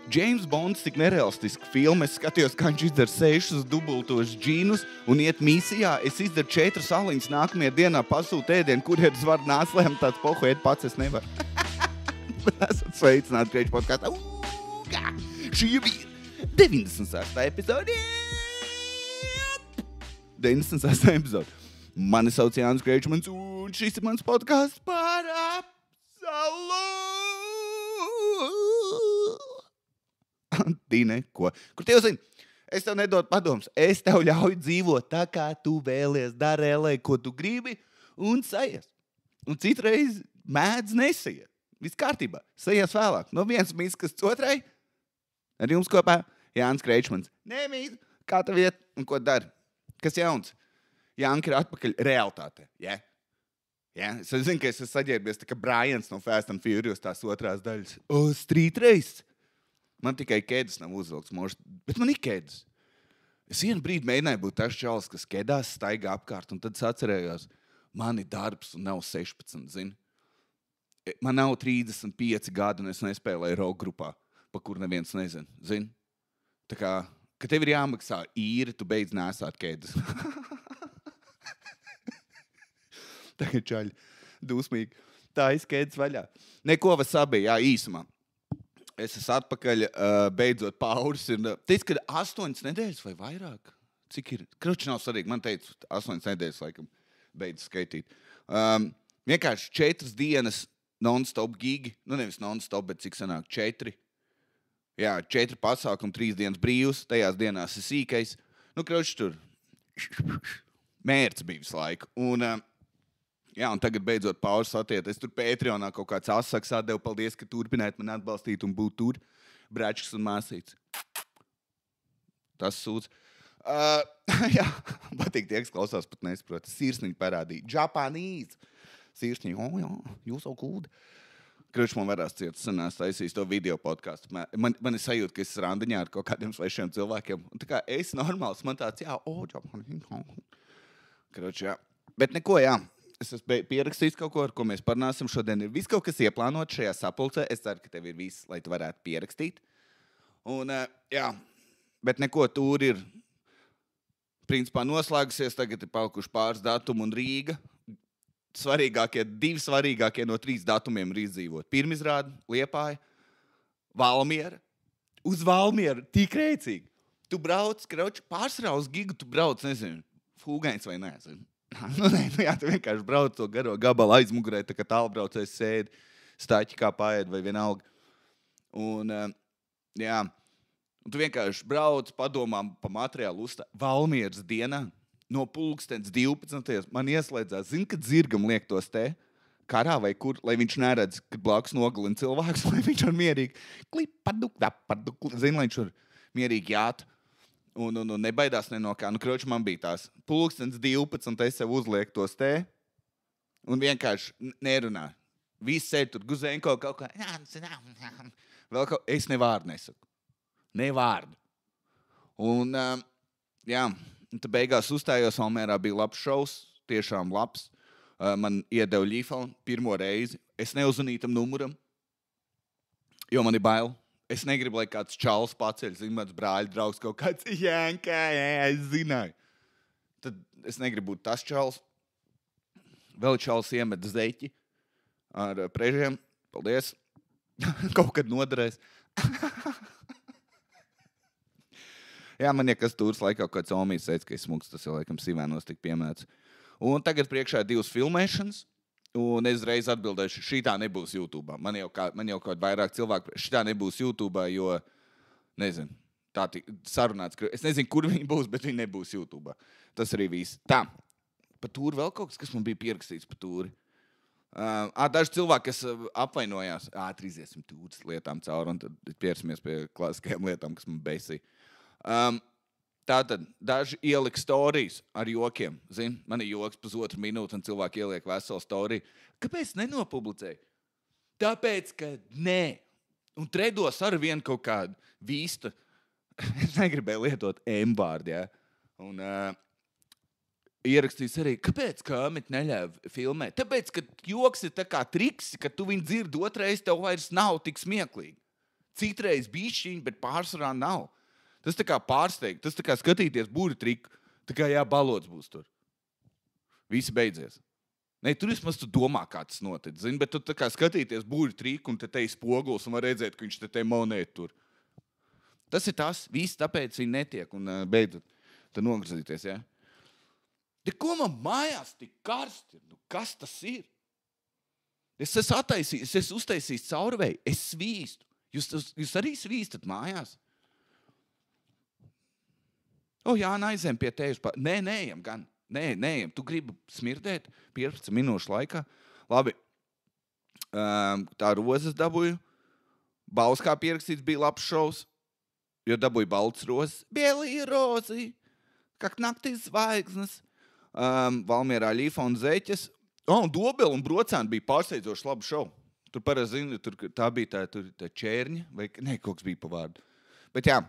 James Bonds tik nerealistiski filma. Es skatījos, kā viņš izdara 6 dubultos džīnus un iet misijā. Es izdaru 4 saliņas nākamajā dienā pasūtu ēdienu, kurienes var nāslēm tāds pohu ēd pats, es nevaru. Esat sveicināti Grēču podkastā. Šī bija 96. epizode. 96. epizode. Mani sauc Jānis Grēčmans un šis ir mans podkasts par neko. Kur tev zini? Es tev nedodu padomus. Es tev ļauju dzīvot tā, kā tu vēlies. Dari LA, ko tu gribi, un sajies. Un citreiz mēdz nesiet. Viss kārtībā. Sajies vēlāk. No viens miskas otrai. Ar jums kopā Jānis Grēčmans. Nemīt. Kā tev iet un ko dari? Kas jauns? Jānka ir atpakaļ realitāte. Yeah? Yeah? Es zinu, ka es esmu saģērbies tā kā Brians no Fast and Furious tās otrās daļas. Street race. Man tikai kēdes nav uzvilks, bet man ir kēdes. Es vienu brīdi mēģināju būt tas čalis, kas kēdās, staigā apkārt, un tad es atcerējos, man ir darbs un nav 16, zini. Man nav 35 gadi, un es nespēlēju rock grupā, pa kur neviens nezina, zini. Tā kā, ka tev ir jāmaksā īri, tu beidz nesāt kēdes. Tagad čaļi, dusmīgi. Tā izkēdes vaļā. Neko vasabi, jā, īsumā. Es esmu atpakaļ, beidzot pauris. Teicu, ka 8 nedēļas vai vairāk. Cik ir? Kroči nav svarīgi. Man teica, 8 nedēļas laikam beidz skaitīt. Vienkārši 4 dienas non-stop gigi. Nu, nevis non-stop, bet cik sanāk 4. Jā, 4 pasākumi, 3 dienas brīvs. Tajās dienās ir sīkais. Nu, kroči tur mērķis bija visu laiku. Un tagad beidzot pauris atiet. Es tur Patreonā kaut kāds asaks atdevu. Paldies, ka turpināt mani atbalstīt un būt tur. Brēčks un māsīts. Tas sūdz. Jā, patīk tie, kas klausās, pat nesaprot. Sirsniņi parādīja. Japanese. Sirsniņi, jā, jūs jau kūdi. Kruč man varās ciet, sanās taisīs to video podcastu. Man ir sajūta, ka es randiņā ar kaut kādiem svešiem cilvēkiem. Un tā kā es normāls, man tāds, jā, Kruč, jā. Bet neko, jā. Es esmu pierakstījis kaut ko, ar ko mēs parunāsim. Šodien ir viss kaut kas ieplānots šajā sapulcē. Es ceru, ka tev ir viss, lai tu varētu pierakstīt. Un, jā, bet neko tur ir principā noslēgusies. Tagad ir palikuši pāris datumi un Rīga. Divi svarīgākie no 3 datumiem ir izdzīvot. Pirmizrāde, Liepāja, Valmiera. Uz Valmieru, tik rēcīgi. Tu brauc, krauči, pārsvarā uz gigu, tu brauc, nezinu, Fūgains vai nezinu. Jā, tu vienkārši brauc to garo gabalu aizmugurē, tā kā tālbraucējs sēdi, staķi kā paēd vai vienalga. Un, jā, un tu vienkārši brauc, padomā pa materiālu Valmieras dienā no 12. Man ieslēdzās, zini, kad zirgam liek tos te karā vai kur, lai viņš neredz, kad blakus nogalina cilvēks, lai viņš var mierīgi zini, lai viņš var mierīgi jāt. Un nebaidās ne no kā. Nu, kroči, man bija tās 12. Es sev uzlieku tos te un vienkārši nerunā. Visi sēd tur Guzenko kaut kā. Vēl kaut, es nevārdu nesaku. Nevārdu. Un, jā, un tad beigās uzstājos, Valmierā bija labs šovs, tiešām labs. Man iedeva ļifonu pirmo reizi. Es neuzvanīju tam numuram, jo man ir bail. Es negribu, lai kāds čals paceļ, zinu, mans brāļa draugs kaut kāds, Jānka, jā, es zināju. Tad es negribu būt tas čals. Vēl čals iemet zeķi ar prežiem. Paldies. Kaut kad noderēs. Jā, man liekas, tūras laikā kāds omijas teica, ka es smuks, tas jau laikam Sivēnos tik piemēts. Un tagad priekšā 2 filmēšanas. Un es reiz atbildēšu, šitā nebūs YouTube. Man jau kaut vairāk cilvēku, šitā nebūs YouTube, jo, nezinu, tā sarunāts. Es nezinu, kur viņi būs, bet viņi nebūs YouTube. Tas arī viss. Tā, pa tūri vēl kaut kas man bija pierakstīts pa tūri. Daži cilvēki, kas apvainojās, ātri iziesim tūras lietām cauri, un tad pierasimies pie klasiskajām lietām, kas man beisīja. Tātad daži ielika storijas ar jokiem. Zini, man ir joks 1,5 minūte, un cilvēki ieliek veselu storiju. Kāpēc nenopublicēji? Tāpēc, ka nē. Un tredos ar vienu kaut kādu vīstu. Es negribēju lietot M-vārdu, jā. Un ierakstījis arī, kāpēc Kāmit neļauj filmēt? Tāpēc, ka joks ir tā kā triks, ka tu viņu dzirdi otrais, tev vairs nav tik smieklīgi. Citreiz bišķiņi, bet pārsvarā nav. Tas tā kā pārsteigt, tas tā kā skatīties būri triku, tā kā balots būs tur. Visi beidzies. Ne, tur vismaz tu domā, kā tas notic, zini, bet tu tā kā skatīties būri triku un te spoguls un var redzēt, ka viņš te monētu tur. Tas ir tas, visi tāpēc viņi netiek un beidzot tad nograzīties, ja? Te ko man mājās tik karsti ir? Nu, kas tas ir? Es esmu uztaisījis caurvēju, es svīstu. Jūs arī svīstat mājās? Jā, aizējam pie tevis. Nē, neejam gan. Nē, neejam. Tu gribi smirdēt 15 minūšu laikā. Labi. Tā rozes dabūju. Bauskā pierakstīts bija labs šovs, jo dabūju balts rozes. Bielī rozi, kak naktīs zvaigznes. Valmierā Ļīfa un Zeķes. Un Dobela un Brocēni bija pārsteidzoši labu šovu. Tur parasti, zini, tā bija tā čērņa, vai ne, kaut kas bija pa vārdu. Bet jā,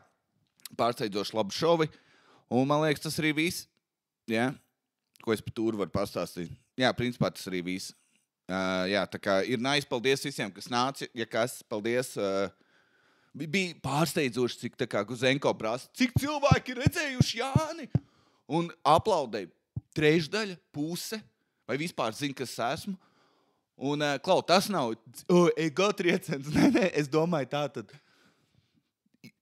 pārsteidzoši labu šovi. Un man liekas, tas arī viss. Jā, ko es par tūru varu pastāstīt. Jā, principā tas arī viss. Jā, tā kā ir nice, paldies visiem, kas nāca. Ja kas, paldies. Bija pārsteidzoši, cik tā kā Guzenko prasa, cik cilvēki ir redzējuši Jāni. Un aplaudēja trešdaļa, puse. Vai vispār zina, kas esmu. Un, Klau, tas nav ego trieciens. Nē, es domāju tā tad.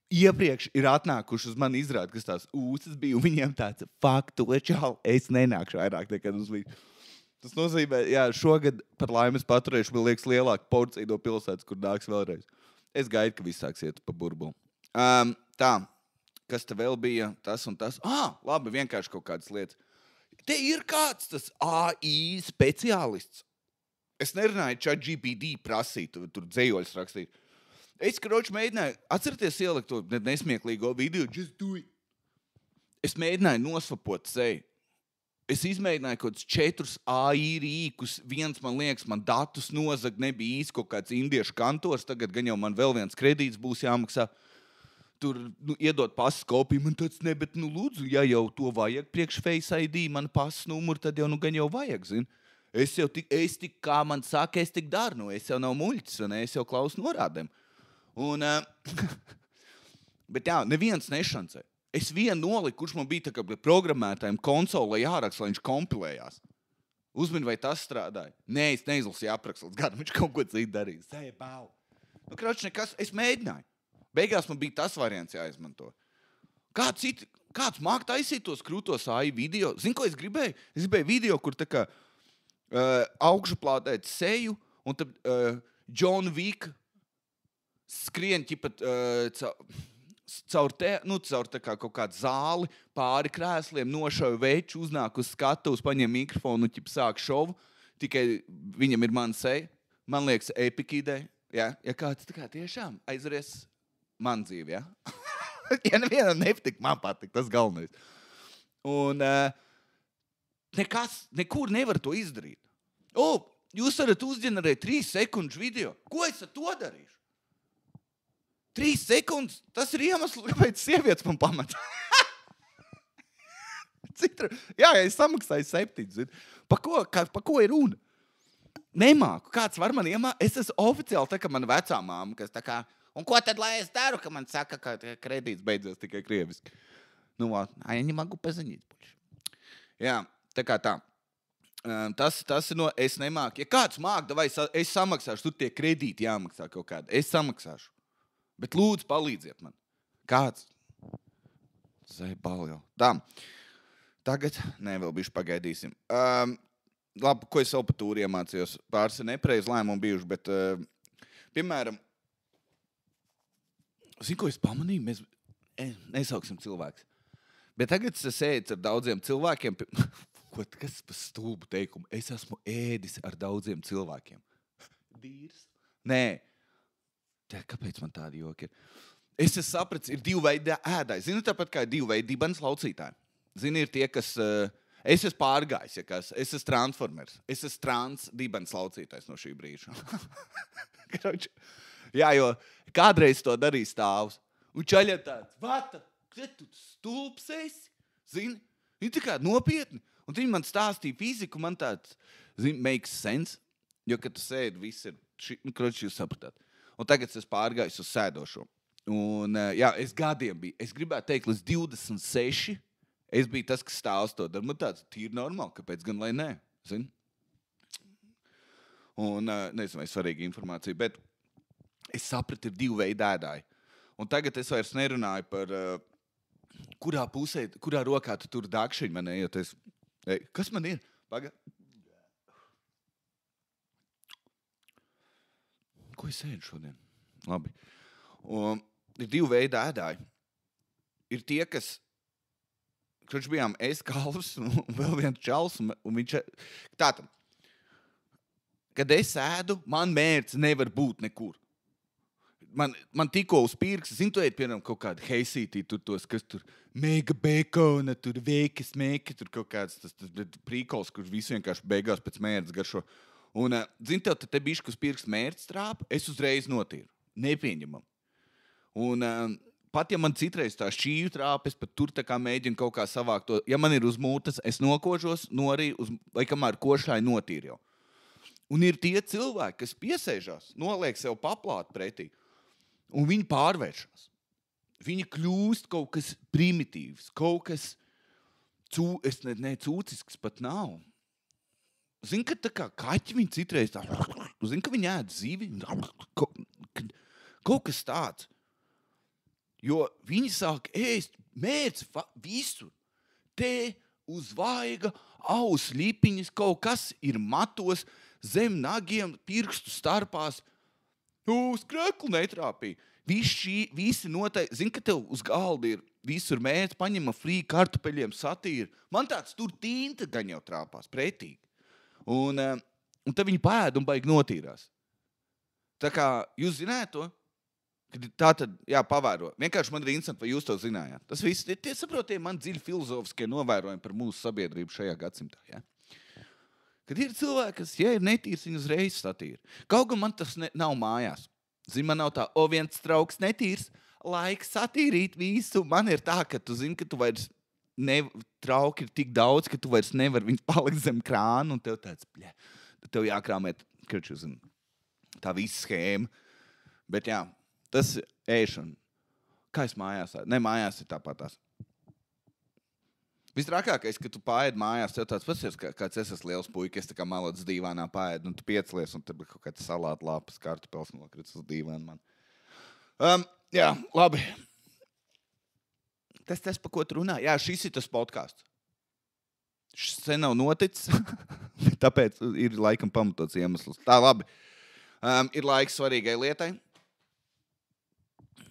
Iepriekš ir atnākuši uz mani izrādi, kas tās ūsas bija, un viņiem tāds, to čau, es nenākšu vairāk nekad uz līdzi. Tas nozīmē, jā, šogad par laimes paturēšu, man liekas, lielāku porciju no pilsētas, kur nāks vēlreiz. Es gaidu, ka viss sāks iet pa burbuli. Tā, kas te vēl bija, tas un tas. Labi, vienkārši kaut kādas lietas. Te ir kāds tas AI speciālists. Es nerunāju ChatGPT prasīt, tur dzējoļus rakstīt. Es, karoči, mēģināju, atcerieties ielikt to nesmieklīgo video, just do it. Es mēģināju nosvapot seju. Es izmēģināju kaut kādus 4 AI rīkus. Viens, man liekas, man datus nozag, nebija īsti kaut kāds indiešu kantors. Tagad gan jau man vēl viens kredīts būs jāmaksā. Tur iedot pasas kopiju, man tāds ne, bet lūdzu, ja jau to vajag priekš Face ID, man pasas numuru, tad jau gan jau vajag, zini. Es tik, kā man saka, es tik daru, es jau nav muļķis, ne, es jau klausu norādēm. Un, bet jā, neviens nešancē. Es vienu noliku, kurš man bija tā kā programmētājiem konsolē jāraksta, lai viņš kompilējās. Uzmini, vai tas strādāja? Nē, es neizlasīju aprakstu, gadam viņš kaut ko citu darīja. Sējabau. Kroč, nekas, es mēģināju. Beigās man bija tas variants jāizmanto. Kāds māk taisīt tos krūtos AI video? Zini, ko es gribēju? Es gribēju video, kur tā kā augšuplādēt seju, un tad John Wick skrien ķipat caur tā kā kaut kādu zāli, pāri krēsliem, nošauju veču, uznāk uz skatuves, paņem mikrofonu un ķip sāk šovu. Tikai viņam ir mana seja. Man liekas, epika ideja. Ja kāds tā kā tiešām aizveries man dzīvi, ja? Ja nevienam nepatik, man patik, tas galvenais. Un nekur nevar to izdarīt. Jūs varat uzģenerēt 3 sekundžu video. Ko es ar to darīšu? 3 sekundes? Tas ir iemesls, kāpēc sievietes man pamatā. Jā, es samaksāju 7, zini. Pa ko ir runa? Nemāku. Kāds var man iemākt? Es esmu oficiāli tā, ka mana vecā māma, kas tā kā, un ko tad, lai es daru, ka man saka, ka kredīts beidzās tikai krieviski. Я не могу позвонить больше. Jā, tā kā tā. Tas ir no, es nemāku. Ja kāds māk, vai es samaksāšu, tur tie kredīti jāmaksā kaut kādi. Es samaksāšu. Bet lūdzu, palīdziet man. Kāds? Zēbal jau. Tā. Tagad, vēl bišķi pagaidīsim. Labi, ko es vēl pa tūri iemācījos. Pāris ir nepareizi lēmumi bijuši, bet, piemēram, zinu, ko es pamanīju? Mēs nesauksim cilvēks. Bet tagad es ēdu ar daudziem cilvēkiem. Kas par stulbu teikumu? Es esmu ēdis ar daudziem cilvēkiem. Dīrs? Nē. Kāpēc man tādi joki ir? Es sapratu, ir 2 veidi ēdāji. Zini, tāpat kā ir 2 veidi dibens laucītāji. Zini, ir tie, kas... Es esmu pārgājis, ja kas. Es esmu transformers. Es esmu trans dibens laucītājs no šī brīža. Jā, jo kādreiz to darīja stāvs. Un čaļa tāds, vata, tu stulps esi? Zini? Viņi tā kā nopietni. Un viņi man stāstīja fiziku, man tāds, zini, makes sense. Jo, kad tu sēdi, viss ir, jūs sapratāt. Un tagad es pārgājis uz sēdošo. Un, jā, es gadiem biju. Es gribētu teikt, līdz 26. Es biju tas, kas stāv uz to darbu. Man tāds tīri normāli, kāpēc gan lai nē. Zini? Un nezinu, vai svarīga informācija, bet es sapratu, ir 2 veidi ēdāji. Un tagad es vairs nerunāju par, kurā pusē, kurā rokā tu tur dākšiņu man ejoties. Kas man ir? Paga. Ko es ēdu šodien? Labi. Un ir 2 veidi ēdāji. Ir tie, kas bijām es Kalvs un vēl viens čals. Un viņš, tātad, kad es ēdu, man mērķis nevar būt nekur. Man tikko uz pirksta, zinu, tu ēd, piemēram, kaut kādu heisītī, tur tos, kas tur mega bekona, tur veiki, smēki, tur kaut kāds tas prīkols, kurš visu vienkārši beigās pēc mērķis garšo. Un, zinu, tev te bišķi uz pirksta mērķis trāpa, es uzreiz notīru. Nepieņemam. Un pat, ja man citreiz tā šķīju trāpa, es pat tur tā kā mēģinu kaut kā savākt to. Ja man ir uz mūtas, es nokožos, norīju, vai kamēr košāju notīru jau. Un ir tie cilvēki, kas piesēžās, noliek sev paplāt pretī, un viņi pārvēršas. Viņi kļūst kaut kas primitīvs, kaut kas cūcisks pat nav. Zini, ka tā kā kaķi viņi citreiz tā, zini, ka viņi ēd zivi, kaut kas tāds. Jo viņi sāk ēst mērci visur. Te uz vaiga, aus lipiņas, kaut kas ir matos, zem nagiem, pirkstu starpās. Uz kreklu netrāpīja. Visi noteikti, zini, ka tev uz galda ir visur mērķi, paņema frī kartupeļiem satīri. Man tāds tur tīnta gan jau trāpās, pretīgi. Un tad viņi pēd un baigi notīrās. Tā kā jūs zināt to? Tā tad, jā, pavēro. Vienkārši man ir interesanti, vai jūs to zinājāt. Tas viss, tie saprotie man dziļi filozofiskie novērojumi par mūsu sabiedrību šajā gadsimtā, jā? Kad ir cilvēki, kas, ja ir netīrs, viņi uzreiz satīra. Kaut gan man tas nav mājās. Zini, man nav tā, viens trauks netīrs, laiks satīrīt visu. Man ir tā, ka tu zini, ka tu vairs trauki ir tik daudz, ka tu vairs nevar viņus palikt zem krāna, un tev tāds, tev jākrāmē, tā visa schēma. Bet jā, tas ēšana. Kā es mājās? Ne, mājās ir tāpat tās. Visrākākais, ka tu paēdi mājās, tev tāds pats ir, kāds es esmu liels puika, es tā kā malots dīvānā paēdi, un tu piecelies, un tad kaut kāds salāta lapas, kartupels nokrits uz dīvānu man. Jā, labi. Tas, pa ko tu runā? Jā, šis ir tas podcasts. Šis sen nav noticis, tāpēc ir laikam pamatots iemesls. Tā, labi. Ir laiks svarīgai lietai.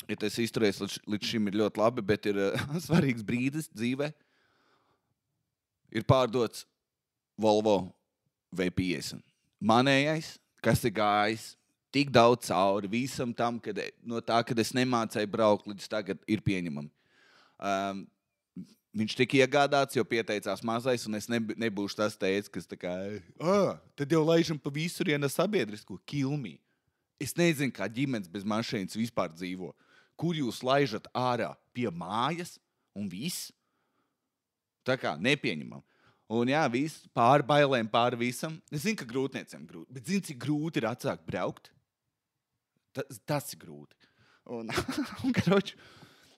Ja tas izturēs līdz šim ir ļoti labi, bet ir svarīgs brīdis dzīvē. Ir pārdots Volvo V50. Manējais, kas ir gājis tik daudz cauri visam tam, kad es nemācēju braukt, līdz tagad ir pieņemami. Viņš tika iegādāts, jo pieteicās mazais, un es nebūšu tas teicis, kas tā kā, tad jau laižam pa visurienu sabiedrisko kilmī. Es nezinu, kā ģimenes bez mašīnas vispār dzīvo. Kur jūs laižat ārā pie mājas un viss? Tā kā nepieņemam. Un jā, viss pāri bailēm, pāri visam. Es zinu, ka grūtniecēm grūti, bet zinu, cik grūti ir atsākt braukt. Tas ir grūti. Un karoči,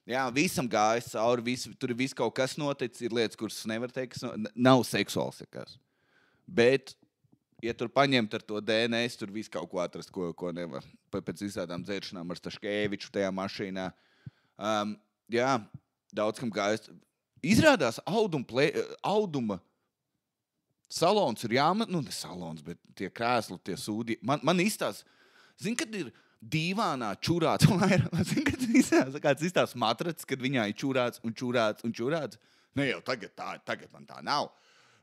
jā, visam gājas cauri, tur ir viss kaut kas noticis, ir lietas, kuras nevar teikt, kas nav seksuāls, jakās. Bet, ja tur paņemt ar to DNS, tur viss kaut ko atrast, ko nevar. Pēc visādām dzēršanām ar Staškēviču tajā mašīnā. Jā, daudz kam gājas. Izrādās auduma salons ir ne salons, bet tie krēsli, tie sūdi. Man izstās, zin, kad ir dīvānā čurāts, zin, kad kāds izstās matracis, kad viņā ir čurāts un čurāts un čurāts. Ne jau tagad man tā nav.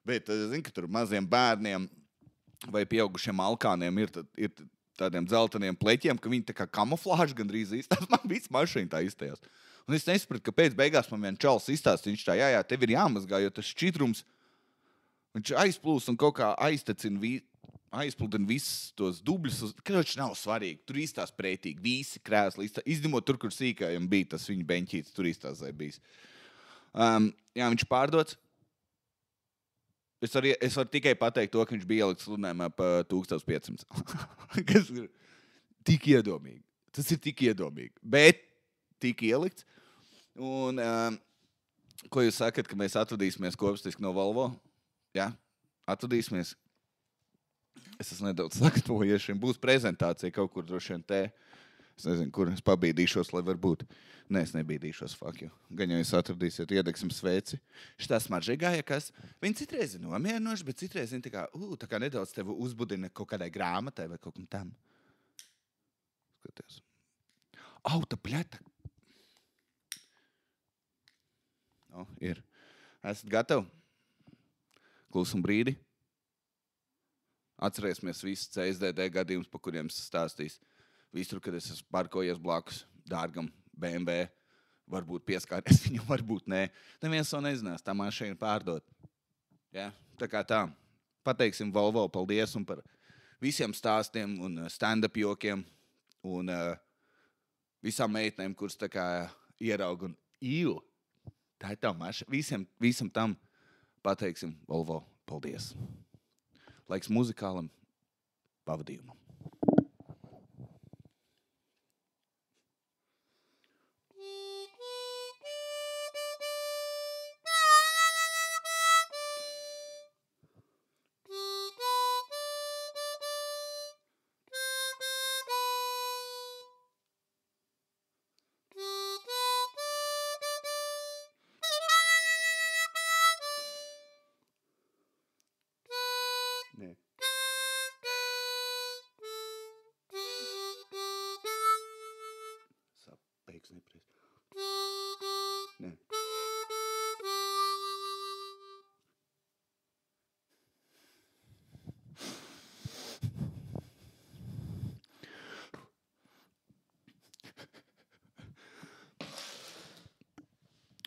Bet, zin, ka tur maziem bērniem vai pieaugušiem alkāniem ir tādiem dzelteniem pleķiem, ka viņi tā kā kamuflāži gandrīz izstās. Man viss mašīna tā izstājās. Un es nesapratu, kāpēc beigās man vien čals izstāst, viņš tā, jā, tev ir jāmazgā, jo tas šķidrums, viņš aizplūst un kaut kā aizpludina visus tos dubļus. Kroči nav svarīgi, tur izstās pretīgi, visi krēsli, izņemot tur, kur sīkājiem bija tas viņa beņķīts, tur izstās bijis. Jā, viņš pārdots. Es varu tikai pateikt to, ka viņš bija ielikts sludinājumā pa 1500. Kas ir tik iedomīgi. Tas ir tik iedomīgi, bet tik ielikts. Un, ko jūs sakat, ka mēs atvadīsimies kopstiski no Volvo? Jā, atvadīsimies. Es esmu nedaudz sagatavojies, būs prezentācija kaut kur droši vien te. Es nezinu, kur es pabīdīšos, lai varbūt. Nē, es nebīdīšos, fuck you. Gan jau jūs atradīsiet, iedegsim sveci. Šitā smaržīgāja, kas viņi citreiz ir nomierinoši, bet citreiz viņi tā kā nedaudz tevi uzbudina kaut kādai grāmatai vai kaut kam tam. Skaties. Auta pļata. Ir. Esat gatavi? Klusum brīdi. Atcerēsimies visus CSDD gadījumus, pa kuriem es stāstīs. Visur, kad es esmu parkojies blakus dārgam BMW, varbūt pieskāries viņam, varbūt nē. Neviens to nezinās, tā mašīna pārdot. Ja? Tā kā tā. Pateiksim Volvo paldies un par visiem stāstiem un stand-up jokiem un visām meitnēm, kuras tā kā ieraug un tā ir tā mašīna. Visam tam pateiksim Volvo paldies. Laiks muzikālam pavadījumam. Nē. Sapēks neprēs. Nē.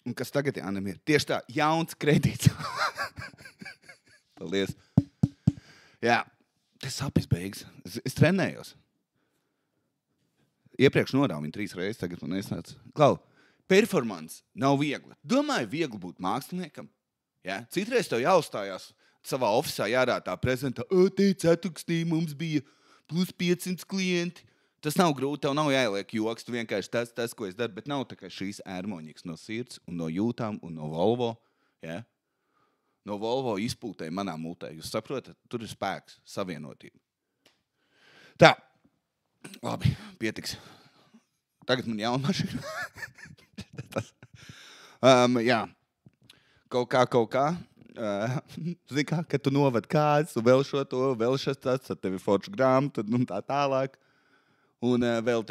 Un kas tagad Jānam ir? Tieši tā, jauns kredīts. Paldies. Jā, tas sapis beigas. Es trenējos. Iepriekš norāvu viņu 3 reizes, tagad man nesnāca. Klau, performance nav viegli. Domāju, viegli būt māksliniekam. Ja? Citreiz tev jāuzstājās savā ofisā jārāda tā prezentā. Te ceturkstī mums bija plus 500 klienti. Tas nav grūti, tev nav jāieliek joks. Tu vienkārši tas, ko es daru, bet nav tā kā šīs ērmoņiks no sirds un no jūtām un no Volvo. Ja? No Volvo izpūtē manā mutē. Jūs saprotat? Tur ir spēks, savienotība. Tā. Labi, pietiks. Tagad man jauna mašīna. Jā. Kaut kā. Zini kā, kad tu novad kāds, tu vēl šo to, vēl šas tas, tad tev ir foršu grāmata, un tā tālāk. Un vēl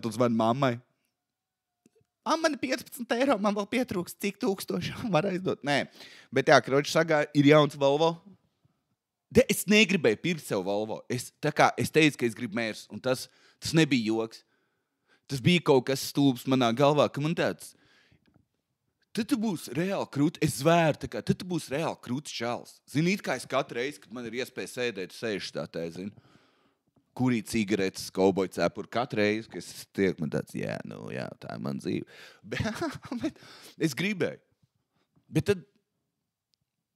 tu zvani mammai. Man ir 15 eiro, man vēl pietrūks, cik tūkstoši var aizdot. Nē, bet jā, kroči sagā, ir jauns Volvo. Es negribēju pirkt sev Volvo. Es teicu, ka es gribu mērs, un tas nebija joks. Tas bija kaut kas stulbs manā galvā, ka man tāds, tad tu būsi reāli krūts, es zvēru, tad tu būsi reāli krūts čals. Zini, kā es katru reizi, kad man ir iespēja sēdēt, sēžu tā, zini. Kurīt cigaretes, kauboju cepuru katru reizi, ka es tiek man tāds, jā, tā ir man dzīve. Bet es gribēju. Bet tad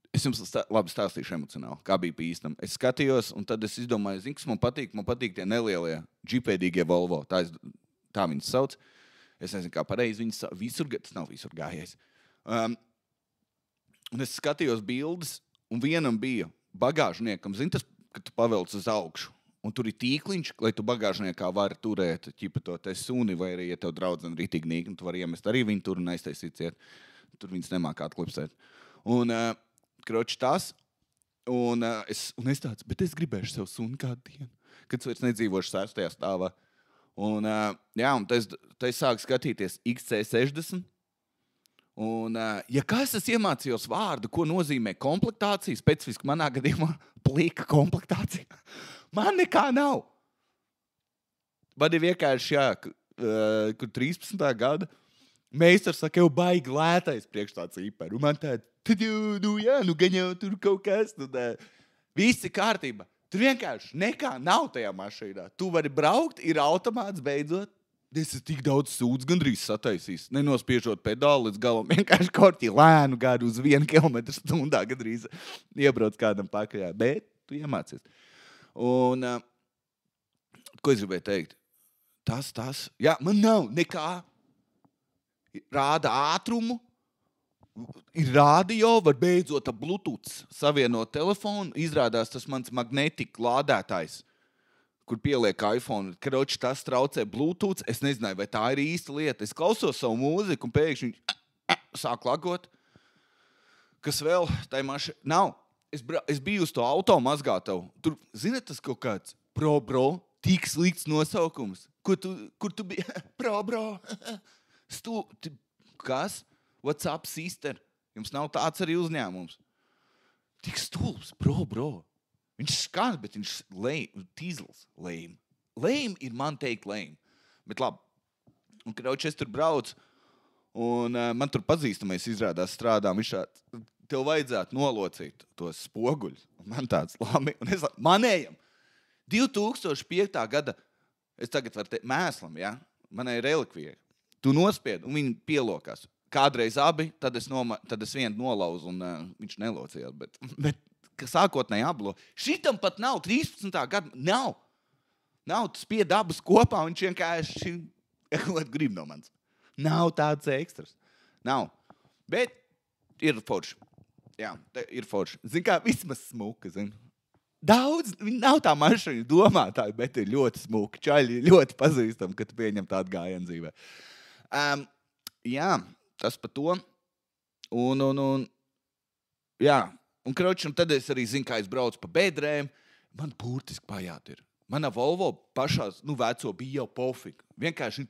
es jums labi stāstīšu emocionāli, kā bija pīstam. Es skatījos, un tad es izdomāju, zini, kas man patīk tie nelielie, džipēdīgie Volvo. Tā viņas sauc. Es nezinu, kā pareizi viņas sauc. Tas nav visur gājies. Un es skatījos bildes, un vienam bija bagāžniekam. Zini, tas, kad tu pavelc uz augšu. Un tur ir tīkliņš, lai tu bagāžniekā vari turēt ķipa to te suni, vai arī, ja tev draudzene ritīgi nīk, tu vari iemest arī viņu tur un aiztaisīt ciet. Tur viņas nemāk atklipsēt. Un, kroči tas, un es tāds, bet es gribēšu sev suni kādu dienu, kad es vairs nedzīvošu 6. stāvā. Un, un te sāku skatīties XC60. Un, ja kas es iemācījos vārdu, ko nozīmē komplektācija, specifiski manā gadījumā plika komplektācija, man nekā nav. Man ir vienkārši, kur 13. gada meistars saka, jau baigi lētais priekš tāds īperi. Un man tāda, tad gan jau tur kaut kas, visi kārtība. Tur vienkārši nekā nav tajā mašīnā. Tu vari braukt, ir automāts beidzot. Es esmu tik daudz sūdz gandrīz sataisījis. Nenospiežot pedāli līdz galam. Vienkārši korķi lēnu gadu uz 1 km/h gandrīz iebrauc kādam pakaļā. Bet tu iemācies. Un, ko es gribēju teikt? tas. Jā, man nav nekā. Rāda ātrumu. Ir radio, var beidzot ar Bluetooth savienot telefonu. Izrādās tas mans magnetika lādētājs, kur pieliek iPhone. Kroči, tas traucē Bluetooth. Es nezināju, vai tā ir īsta lieta. Es klausos savu mūziku un pēkšņi sāk lagot. Kas vēl? Tai maši nav. Es biju uz to auto mazgātavu. Tur, zināt, tas kaut kāds bro, tik slikts nosaukums. Kur tu biji? Bro. Kas? What's up, sister? Jums nav tāds arī uzņēmums. Tik stulbs, bro. Viņš skan, bet viņš tīzls, lame. Lame ir man teikt lame. Bet labi. Un, kroči, es tur braucu, un man tur pazīstamais izrādās strādā. Viņš tev vajadzētu nolocīt tos spoguļus. Man tāds labi. Un es manējam. 2005. gada, es tagad varu teikt, mēslam, ja? Manai relikvijai. Tu nospied, un viņi pielokās. Kādreiz abi, tad es vienu nolauzu, un viņš nelocījās. Bet sākotnēji ablo. Šitam pat nav 13. gada. Nav, tu spied abus kopā, un viņš vienkārši grib no manis. Nav tāds ekstras. Nav. Bet ir forši. Jā, ir forši. Zini kā, vismaz smuka, zini. Daudz, viņi nav tā mašīna domātāji, bet ir ļoti smuki. Čaļi ļoti pazīstam, ka tu pieņem tādu gājienu dzīvē. Jā, tas par to. Jā, un kroči, un tad es arī zinu, kā es braucu pa bedrēm. Man burtiski pajāt ir. Mana Volvo pašās, veco bija jau pofika. Vienkārši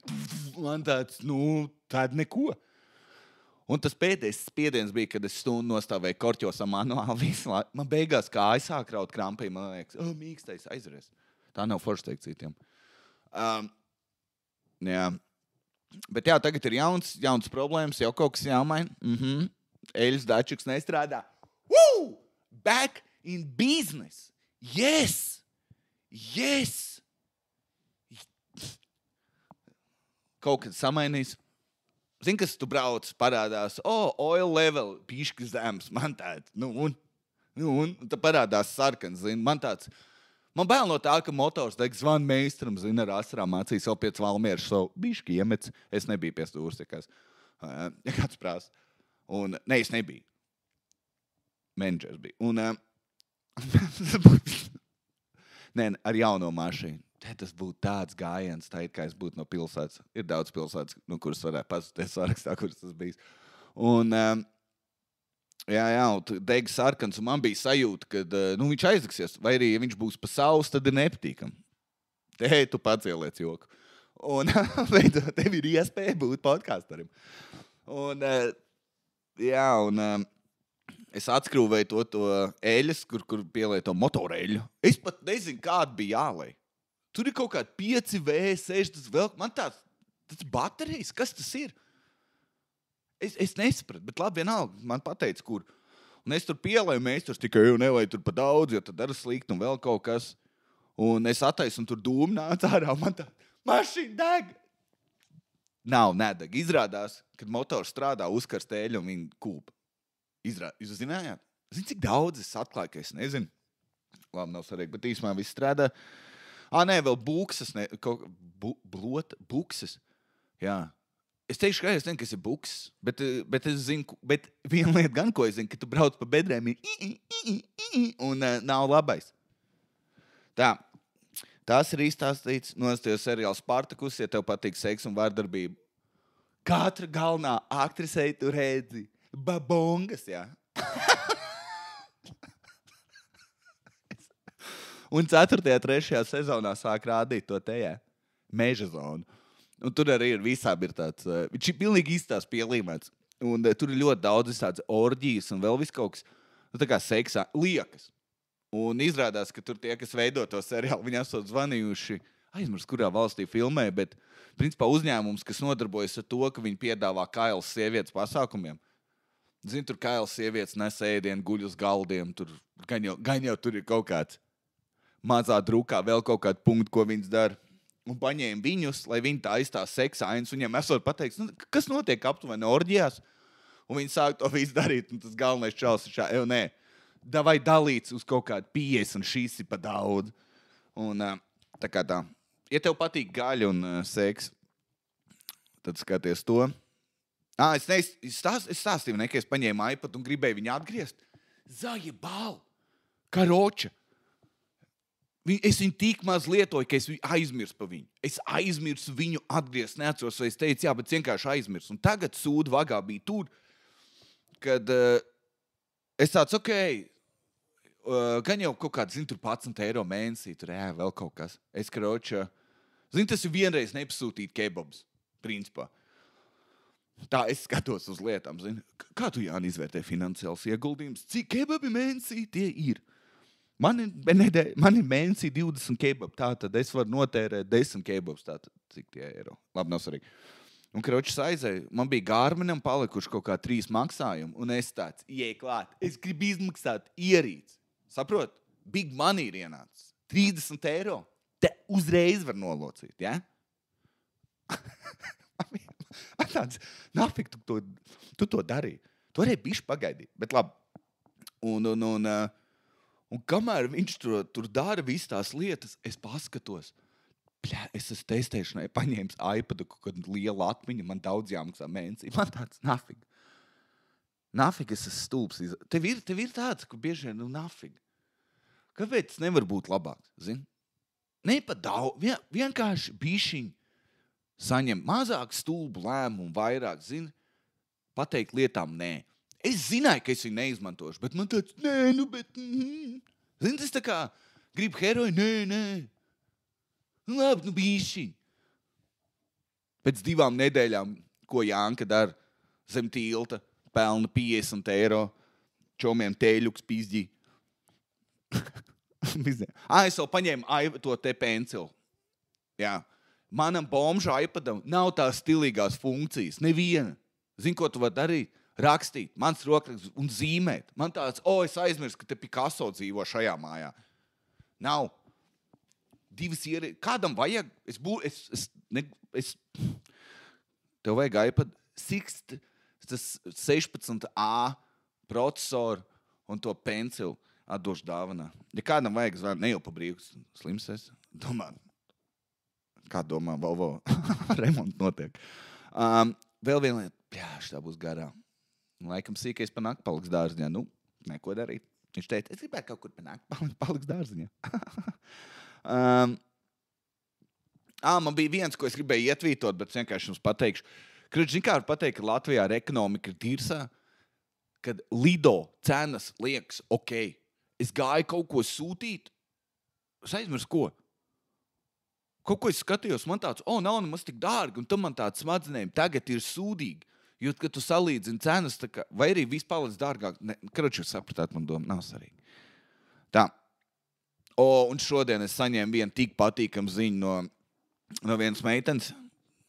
man tāds, tāda neko. Un tas pēdējais spiediens bija, kad es stundu nostāvēju korķos ar manuāli visu laiku. Man beigās kāja sāk raut krampī, man liekas, mīkstais aizveries. Tā nav forši teikt citiem. Jā. Bet jā, tagad ir jauns problēmas, jau kaut kas jāmaina. Eļas dačiks nestrādā. Woo! Back in business. Yes! Kaut kad samainīs. Zini, kas tu brauc, parādās, oil level, pišķi zems, man tāds, un tad parādās sarkans, zini, man bail no tā, ka motors deg zvan meistaram, zini, ar asarām mācīs vēl pēc Valmieras savu bišķi iemets, es nebiju pie stūrs, ja kāds prās, es nebiju, menedžers bija, ar jauno mašīnu. Tas būtu tāds gājiens, tā it kā es būtu no pilsētas. Ir daudz pilsētas, no kuras varētu pasūties sarakstā, kuras tas bijis. Un, deg sarkans, un man bija sajūta, ka viņš aizliksies, vai arī, ja viņš būs pa savus, tad ir nepatīkam. Tu pacieliec joku. Un tev ir iespēja būt podcasterim. Un, es atskrūvēju to eļas, kur pielieto motoreļu. Es pat nezinu, kāda bija jālai. Tur ir kaut kādi 5V6, tas vēl, man tas baterijas, kas tas ir? Es nesapratu, bet labi vienalga, man pateica, kur. Un es tur pielēju meistars, tikai nevajag tur pa daudz, jo tad dara slikti un vēl kaut kas. Un es attaisu, un tur dūmi nāca ārā, un man tā, mašīna deg. Nedeg. Izrādās, kad motors strādā, uzkarst eļu, un viņa kūpa. Jūs zinājāt? Zini, cik daudz es atklāju, ka es nezinu. Labi, nav svarīgi, bet īsumā viss strādā. Vēl buksas, bukses. Jā. Es teikšu, ka es zinu, kas ir bukses, bet es zinu, bet viena lieta gan, ko es zinu, ka tu brauc pa bedrēm un nav labais. Tā. Tās ir izstāstīts, nostājos seriāls Spartakus, ja tev patīk seks un vārdarbība. Katra galvenā aktrisei tu redzi babongas, jā. Un 4. 3. sezonā sāk rādīt to tejā. Meža zonu. Un tur arī ir visām ir tāds, viņš ir pilnīgi izstās pielīmēts. Un tur ir ļoti daudz tāds orģijas un vēl viss kaut kas, tā kā seksā, liekas. Un izrādās, ka tur tie, kas veido to seriālu, viņi esot zvanījuši, aizmirst, kurā valstī filmē, bet principā uzņēmums, kas nodarbojas ar to, ka viņi piedāvā kailas sievietes pasākumiem. Zini, tur kailas sievietes nes ēdienu, guļ uz galdiem, tur gan jau tur ir kaut kāds mazā drukā vēl kaut kādu punktu, ko viņas dara. Un paņēma viņus, lai viņi tā aizstās seksainas. Viņiem esot pateiks, kas notiek aptuveni orģijās? Un viņi sāk to visu darīt. Un tas galvenais čals ir nē, davai dalīts uz kaut kādu 50, un šīs ir pa daudz. Un tā kā tā. Ja tev patīk gaļa un seks, tad skaties to. Es stāstīju, ka es paņēmu iPad un gribēju viņu atgriezt. Zaļa bāla, karoča. Es viņu tik maz lietoju, ka es aizmirsu par viņu. Es aizmirsu viņu atgriezt, neatceros, vai es teicu, jā, bet vienkārši aizmirsu. Un tagad sūdu vagā bija tur, kad es tāds, gan jau kaut kāds, tur 11 eiro mēnesī, tur vēl kaut kas. Es, karoča, tas ir vienreiz nepasūtīt kebabs, principā. Tā es skatos uz lietām, kā tu, Jāni, izvērtē finansiāls ieguldījums? Cik kebabi mēnesī tie ir? Man ir mēnesī 20 kebabi, tātad es varu notērēt 10 kebabus, tātad cik tie eiro? Labi, nav svarīgi. Un, karočs aizēju, man bija Garminam palikuši kaut kā 3 maksājumi, un es tāds, klāt, es gribu izmaksāt ierīci. Saprot? Big money ir ienācis. 30 eiro. Te uzreiz var nolocīt, ja? Tāds, nafik, tu to darīji. Tu arī bišķi pagaidīji, bet labi. Un kamēr viņš tur dara visas tās lietas, es paskatos. Es esmu testēšanai paņēmis iPadu, kad liela atmiņa, man daudz jāmaksā mēnesī. Man tāds nafig. Nafig, es esmu stulbs. Tev ir tāds, ka bieži vien, nafig. Kāpēc tas nevar būt labāks, zini? Ne pa daudz, vienkārši bišķiņ saņem mazāk stulbu lēmumu, vairāk, zini, pateikt lietām nē. Es zināju, ka es viņu neizmantošu, bet man tāds, Zini, tas tā kā, gribu heroju, nē. Labi, bišķiņ. Pēc 2 nedēļām, ko Jānka dara zem tilta, pelna 50 eiro, čomiem teļuks pizģī. Es vēl paņēmu to te pencilu. Jā. Manam bomžu iPadam nav tās stilīgās funkcijas, neviena. Zini, ko tu vari darīt? Rakstīt, mans rokraksts un zīmēt. Man tāds, es aizmirsu, ka te Picasso dzīvo šajā mājā. Nav. 2 ierīces. Kādam vajag? Tev vajag iPad 16A procesoru un to pencilu atdošu dāvanā. Ja kādam vajag, ne jau pa brīvs, slims es. Kā domā, Volvo? Remonts notiek. Vēl viena lieta. Tā būs garā. Laikam sīkais pa nakti paliks dārziņā. Neko darīt. Viņš teica, es gribētu kaut kur pa nakti paliks dārziņā. Man bija viens, ko es gribēju ietvītot, bet vienkārši jums pateikšu. Zin kā var pateikt, ka Latvijā ar ekonomiku ir tīrsā, kad Lido cenas liekas ok. Es gāju kaut ko sūtīt. Es aizmirsu ko. Kaut ko es skatījos, man tāds, nav nemaz tik dārgi, un tam man tāds smadzenēm tagad ir sūdīgi. Jo, kad tu salīdzini cenas, kā, vai arī viss paliec dārgāk, karoči, jūs sapratāt, man doma nav svarīgi. Tā. Un šodien es saņēmu vienu tik patīkamu ziņu no vienas meitenes.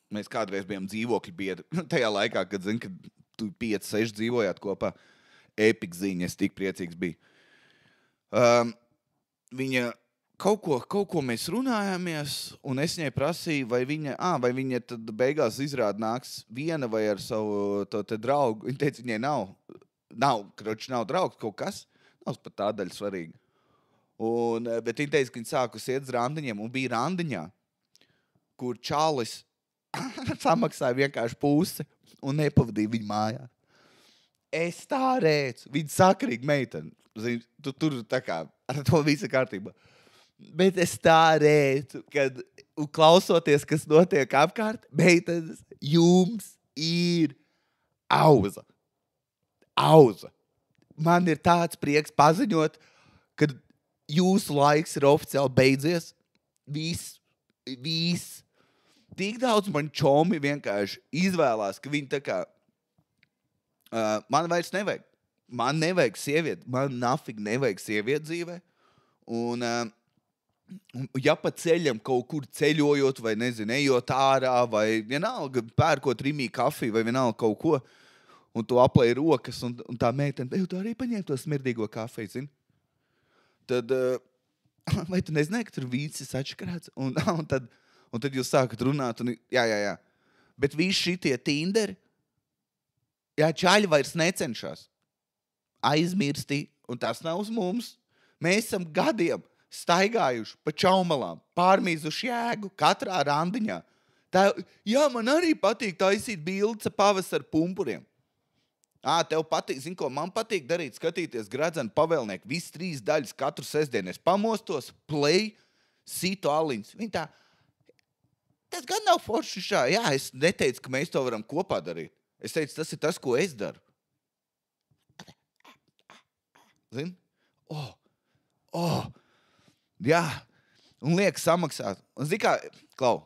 Mēs kādreiz bijām dzīvokļi biedri. Tajā laikā, kad zini, ka tu 5-6 dzīvojāt kopā, epic ziņa, es tik priecīgs biju. Viņa kaut ko mēs runājāmies, un es viņai prasīju, vai viņa tad beigās izrāda nāks viena vai ar savu to te draugu. Viņa teica, viņai nav draugs kaut kas, nav pat tā daļa svarīga. Bet viņa teica, ka viņa sākus iet uz randiņiem, un bija randiņā, kur čalis samaksāja vienkārši pusi un nepavadīja viņu mājā. Es tā rēcu, viņa sakarīga meitene. Zini, tu tur tā kā ar to visa kārtībā. Bet es tā rēcu, kad klausoties, kas notiek apkārt, meitenes, jums ir auza. Auza. Man ir tāds prieks paziņot, ka jūsu laiks ir oficiāli beidzies. Viss. Tik daudz man čomi vienkārši izvēlās, ka viņi tā kā man vairs nevajag. Man nevajag sievieti. Man nafig nevajag sievieti dzīvē. Un ja pa ceļam kaut kur ceļojot vai, nezinu, ejot ārā vai vienalga pērkot Rimī kafiju vai vienalga kaut ko, un tu aplēji rokas un tā meitene, tu arī paņēmi to smirdīgo kafiju, zini? Tad, vai tu nezināji, ka tur vīcis atškarāts? Un tad jūs sākat runāt un jā. Bet visi šitie Tinderi, čaļi vairs necenšas. Aizmirsti, un tas nav uz mums. Mēs esam gadiem staigājuši pa čaumalām, pārmīzuši jēgu katrā randiņā. Jā, man arī patīk taisīt bildes pavasara pumpuriem. Tev patīk, zini ko, man patīk darīt, skatīties Gradzenu pavēlnieku, visas 3 daļas katru sestdienu. Es pamostos, play, situ aliņas. Viņi tā, tas gan nav forši šā. Jā, es neteicu, ka mēs to varam kopā darīt. Es teicu, tas ir tas, ko es daru. Zini? Jā, un liek samaksāt. Un zini kā, Klau,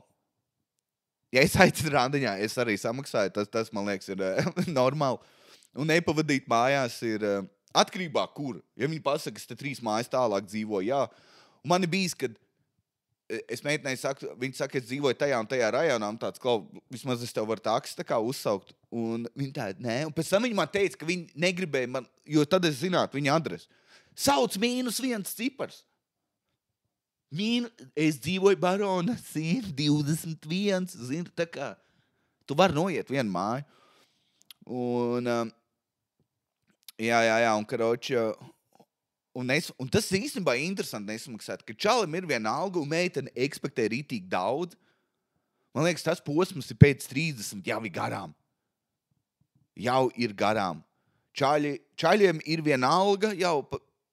ja es aicinu randiņā, es arī samaksāju, tas man liekas, ir normāli. Un nepavadīt mājās ir atkarībā, kur. Ja viņi pasaka, es te 3 mājas tālāk dzīvoju, jā. Un man ir bijis, kad es meitenei saku, viņi saka, es dzīvoju tajā un tajā rajonā, un tāds, Klau, vismaz es tev varu taksi tā kā uzsaukt. Un viņi tādi, nē. Un pēc tam viņi man teica, ka viņi negribēja man, jo tad es zinātu viņa adresi. Sauc -1 cipars. Es dzīvoju Barona 121, zini, tā kā tu vari noiet vienu māju. Un, jā, un karoči, un tas īstenībā interesanti nesamaksāt, ka čalim ir viena alga un meitene ekspektē rītīgi daudz. Man liekas, tas posms ir pēc 30, jau ir garām. Čaļiem ir viena alga, jau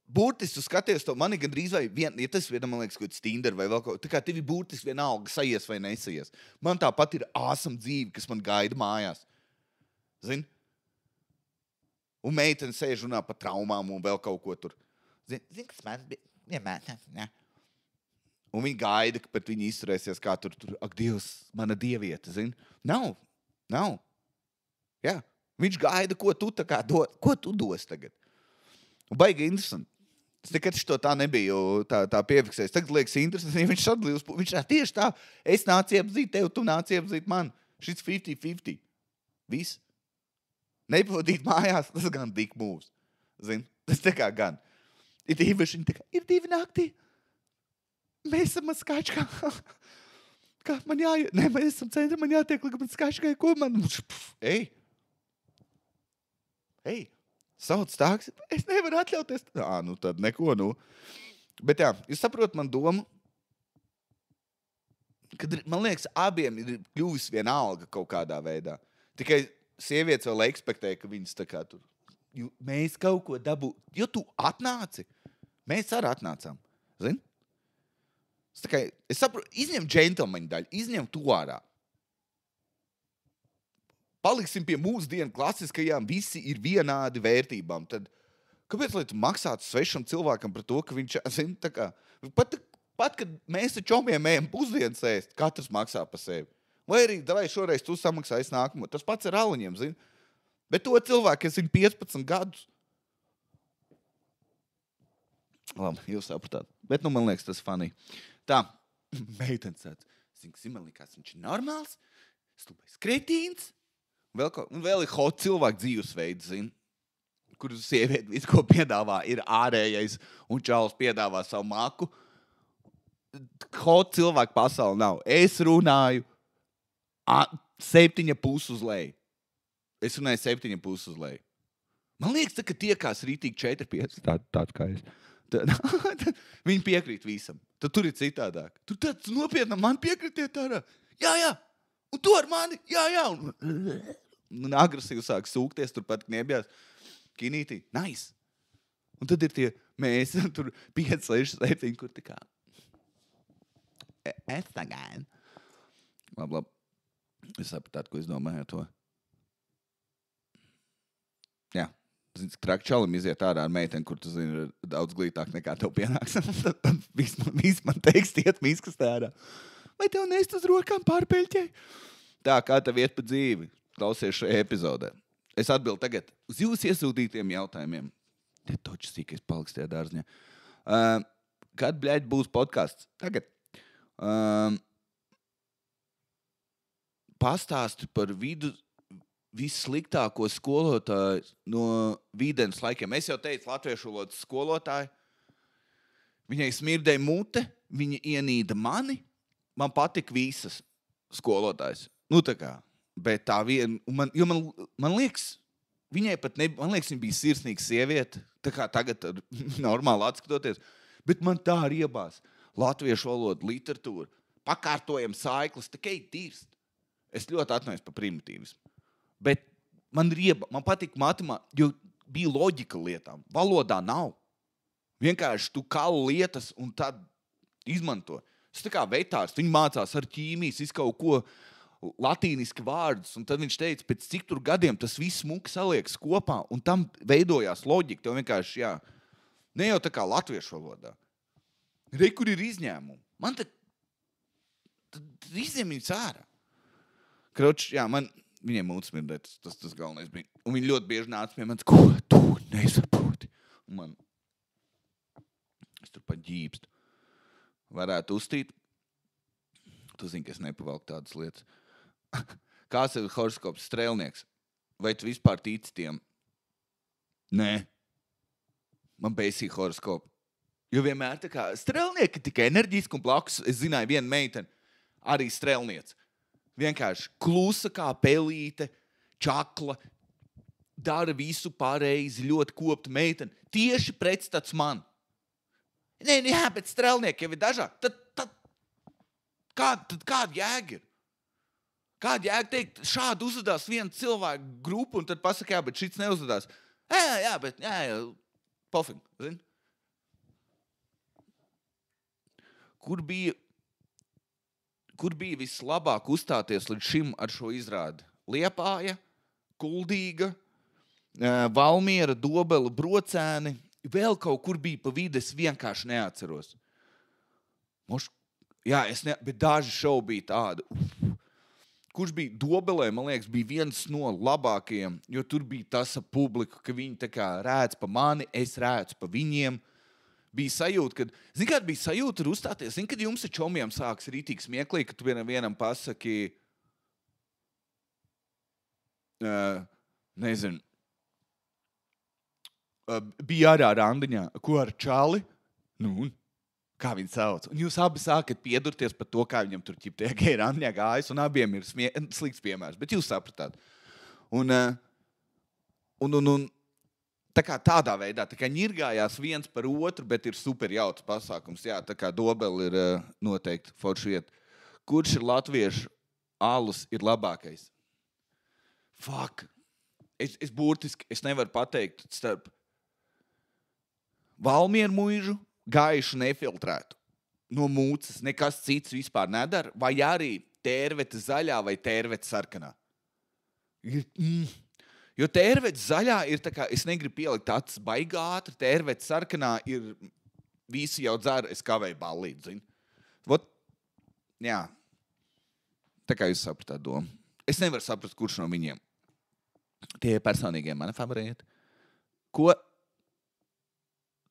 burtiski tu skaties to, man ir gandrīz vai ja tas vienam, man liekas, kaut Tinder vai vēl kaut, tā kā tev ir burtiski viena alga, sajies vai nesaies. Man tāpat ir awesome dzīve, kas man gaida mājās. Zini? Un meitene sēž runā par traumām un vēl kaut ko tur. Zini, kas man bija? Un viņi gaida, ka pat viņi izturēsies kā tur, ak, Dievs, mana dieviete, zini? Nav. Jā, viņš gaida, ko tu tā kā ko tu dos tagad. Un baigi interesanti. Es nekad to tā nebiju tā piefiksējis. Tagad liekas interesanti, ja viņš sadalījus. Viņš tieši tā, es nācu iepazīt tev, tu nāci iepazīt man. Šis 50-50. Viss. Nepavadīt mājās, tas gan dick moves. Zini? Tas tā kā gan. Ir īpaši, tā kā, ir 2 naktī. Mēs esam skačkā. Kā man jāiet? Nē, mēs esam centrā, man jātiek līdz man skačkai. Ko man? Ej. Sauc tāks. Es nevaru atļauties. Nu tad neko, nu. Bet jā, jūs saprotat man domu, kad, man liekas, abiem ir kļuvis viena alga kaut kādā veidā. Tikai sievietes vēl ekspektē, ka viņas tā kā tur, mēs kaut ko dabū, jo tu atnāci, mēs arī atnācām, zini? Es saprotu, izņem džentlmeņu daļu, izņem tu ārā. Paliksim pie mūsdienu klasiskajām, visi ir vienādi vērtībām, tad kāpēc, lai tu maksātu svešam cilvēkam par to, ka viņš, zini, tā kā, pat kad mēs ar čomiem ejam pusdienas ēst, katrs maksā pa sevi. Vai arī, davai šoreiz tu samaksājies nākamo. Tas pats ar aliņiem, zini. Bet to cilvēku, es zinu 15 gadus. Labi, jūs sapratāt. Bet, man liekas, tas funny. Tā, meitens tāds. Man likās, viņš ir normāls, stulbais kretīns. Un vēl ir hot cilvēku dzīvesveids, zini. Kur sievieti visu, ko piedāvā, ir ārējais, un čalis piedāvā savu maku. Hot cilvēku pasauli nav. Es runāju 7,5 uz leju. Es runāju 7,5 uz leju. Man liekas, ka tiekās rītīgi 4,5. Tāds kā es. Viņi piekrīt visam. Tad tur ir citādāk. Tur tāds nopietnam, man piekritiet tādā. Jā. Un tu ar mani. Jā. Un agresīvi sāk sūkties, turpat kniebjās. Kinītī. Nice. Un tad ir tie mēs, tur 5, 6, 7, kur tā kā. Es tagad. Labi. Es sapratu, ko es domāju ar to. Jā. Zini, trakčalim iziet ārā ar meiteni, kur tu zini, ir daudz glītāk nekā tev pienāks. Tad viss man teiks, iet mīskastē ārā. Vai tev nest uz rokām pārpeļķei? Tā, kā tev iet pa dzīvi? Klausies šajā epizodē. Es atbildu tagad uz jūsu iesūtītiem jautājumiem. Te toči sīkais paliks tajā dārziņā. Kad, bļaļ, būs podcasts? Tagad. Pastāsti par vissliktāko skolotāju no Vīdenes laikiem. Es jau teicu, latviešu valodas skolotāju. Viņai smirdēja mute, viņa ienīda mani. Man patika visas skolotājas. Nu tā kā. Bet tā viena, man liekas, viņai pat man liekas, viņa bija sirsnīga sieviete. Tā kā tagad normāli atskatoties. Bet man tā riebās. Latviešu valoda, literatūra, pakārtojam saiklis, tikai tīrst. Es ļoti atvainojos par primitīvismu. Bet man patīk matemātika, jo bija loģika lietām. Valodā nav. Vienkārši tu kalu lietas un tad izmanto. Tas tā kā vetārs, viņi mācās ar ķīmijas, kaut ko latīniski vārdus, un tad viņš teica, pēc cik tur gadiem tas viss smuki saliekas kopā, un tam veidojās loģika. Tev vienkārši, ne jau tā kā latviešu valodā. Kur ir izņēmumi? Man tad izņem viņus ārā. Kroč, viņiem mūtas mirdēt, tas galvenais bija. Un viņi ļoti bieži nāca pie manis, ko tu nesaproti? Un man, es tur pat ģīpstu. Varētu uztīt. Tu zini, ka es nepavalku tādas lietas. Kāds ir horoskops strēlnieks? Vai tu vispār tici tiem? Nē. Man bēsīja horoskopu. Jo vienmēr tā kā strēlnieki tikai enerģiski un blakus. Es zināju vienu meiteni, arī strēlniec. Vienkārši klusa kā pelīte, čakla, dara visu pareizi, ļoti kopta meiteni. Tieši pretstats man. Nē, bet strēlnieki jau ir dažādi. Tad kāda jēga ir? Kāda jēga teikt, šādi uzvedās viena cilvēka grupa, un tad pasaka, bet šits neuzvedās. Bet pofīgi, zini? Kur bija vislabāk uzstāties līdz šim ar šo izrādi? Liepāja, Kuldīga, Valmiera, Dobela, Brocēni, vēl kaut kur bija pa vidi, es vienkārši neatceros. Bet daži šovi bija tādi. Kurš bija Dobelē, man liekas, bija viens no labākajiem, jo tur bija tas publika, ka viņi tā kā rēc pa mani, es rēc pa viņiem. Bija sajūta, kad bija sajūta ar uzstāties. Zini, kad jums ar čomiem sāks rītīgi smieklīgi, ka tu vienam pasaki, nezinu, bija ārā randiņā, ko ar čali? Kā viņi sauc? Un jūs abi sākat piedurties par to, kā viņam tur tajā geja randiņā gājas, un abiem ir slikts piemērs, bet jūs sapratāt. Un tā kā tādā veidā, tā kā ņirgājās viens par otru, bet ir super jauts pasākums. Jā, tā kā Dobela ir noteikti forši vieta. Kurš ir latviešu alus ir labākais? Fuck. Es burtiski, es nevaru pateikt starp Valmieru muižu, gaišu nefiltrētu. No mūcas nekas cits vispār nedara, vai arī tērvete zaļā vai tērvete sarkanā. Jo tērvete zaļā ir tā kā, es negribu pielikt acis baigā ātri, tērvete sarkanā ir visi jau dzer, es kavēju ballīt, zini. Tā kā jūs sapratāt domu. Es nevaru saprast, kurš no viņiem. Tie personīgie mani favorēti. Ko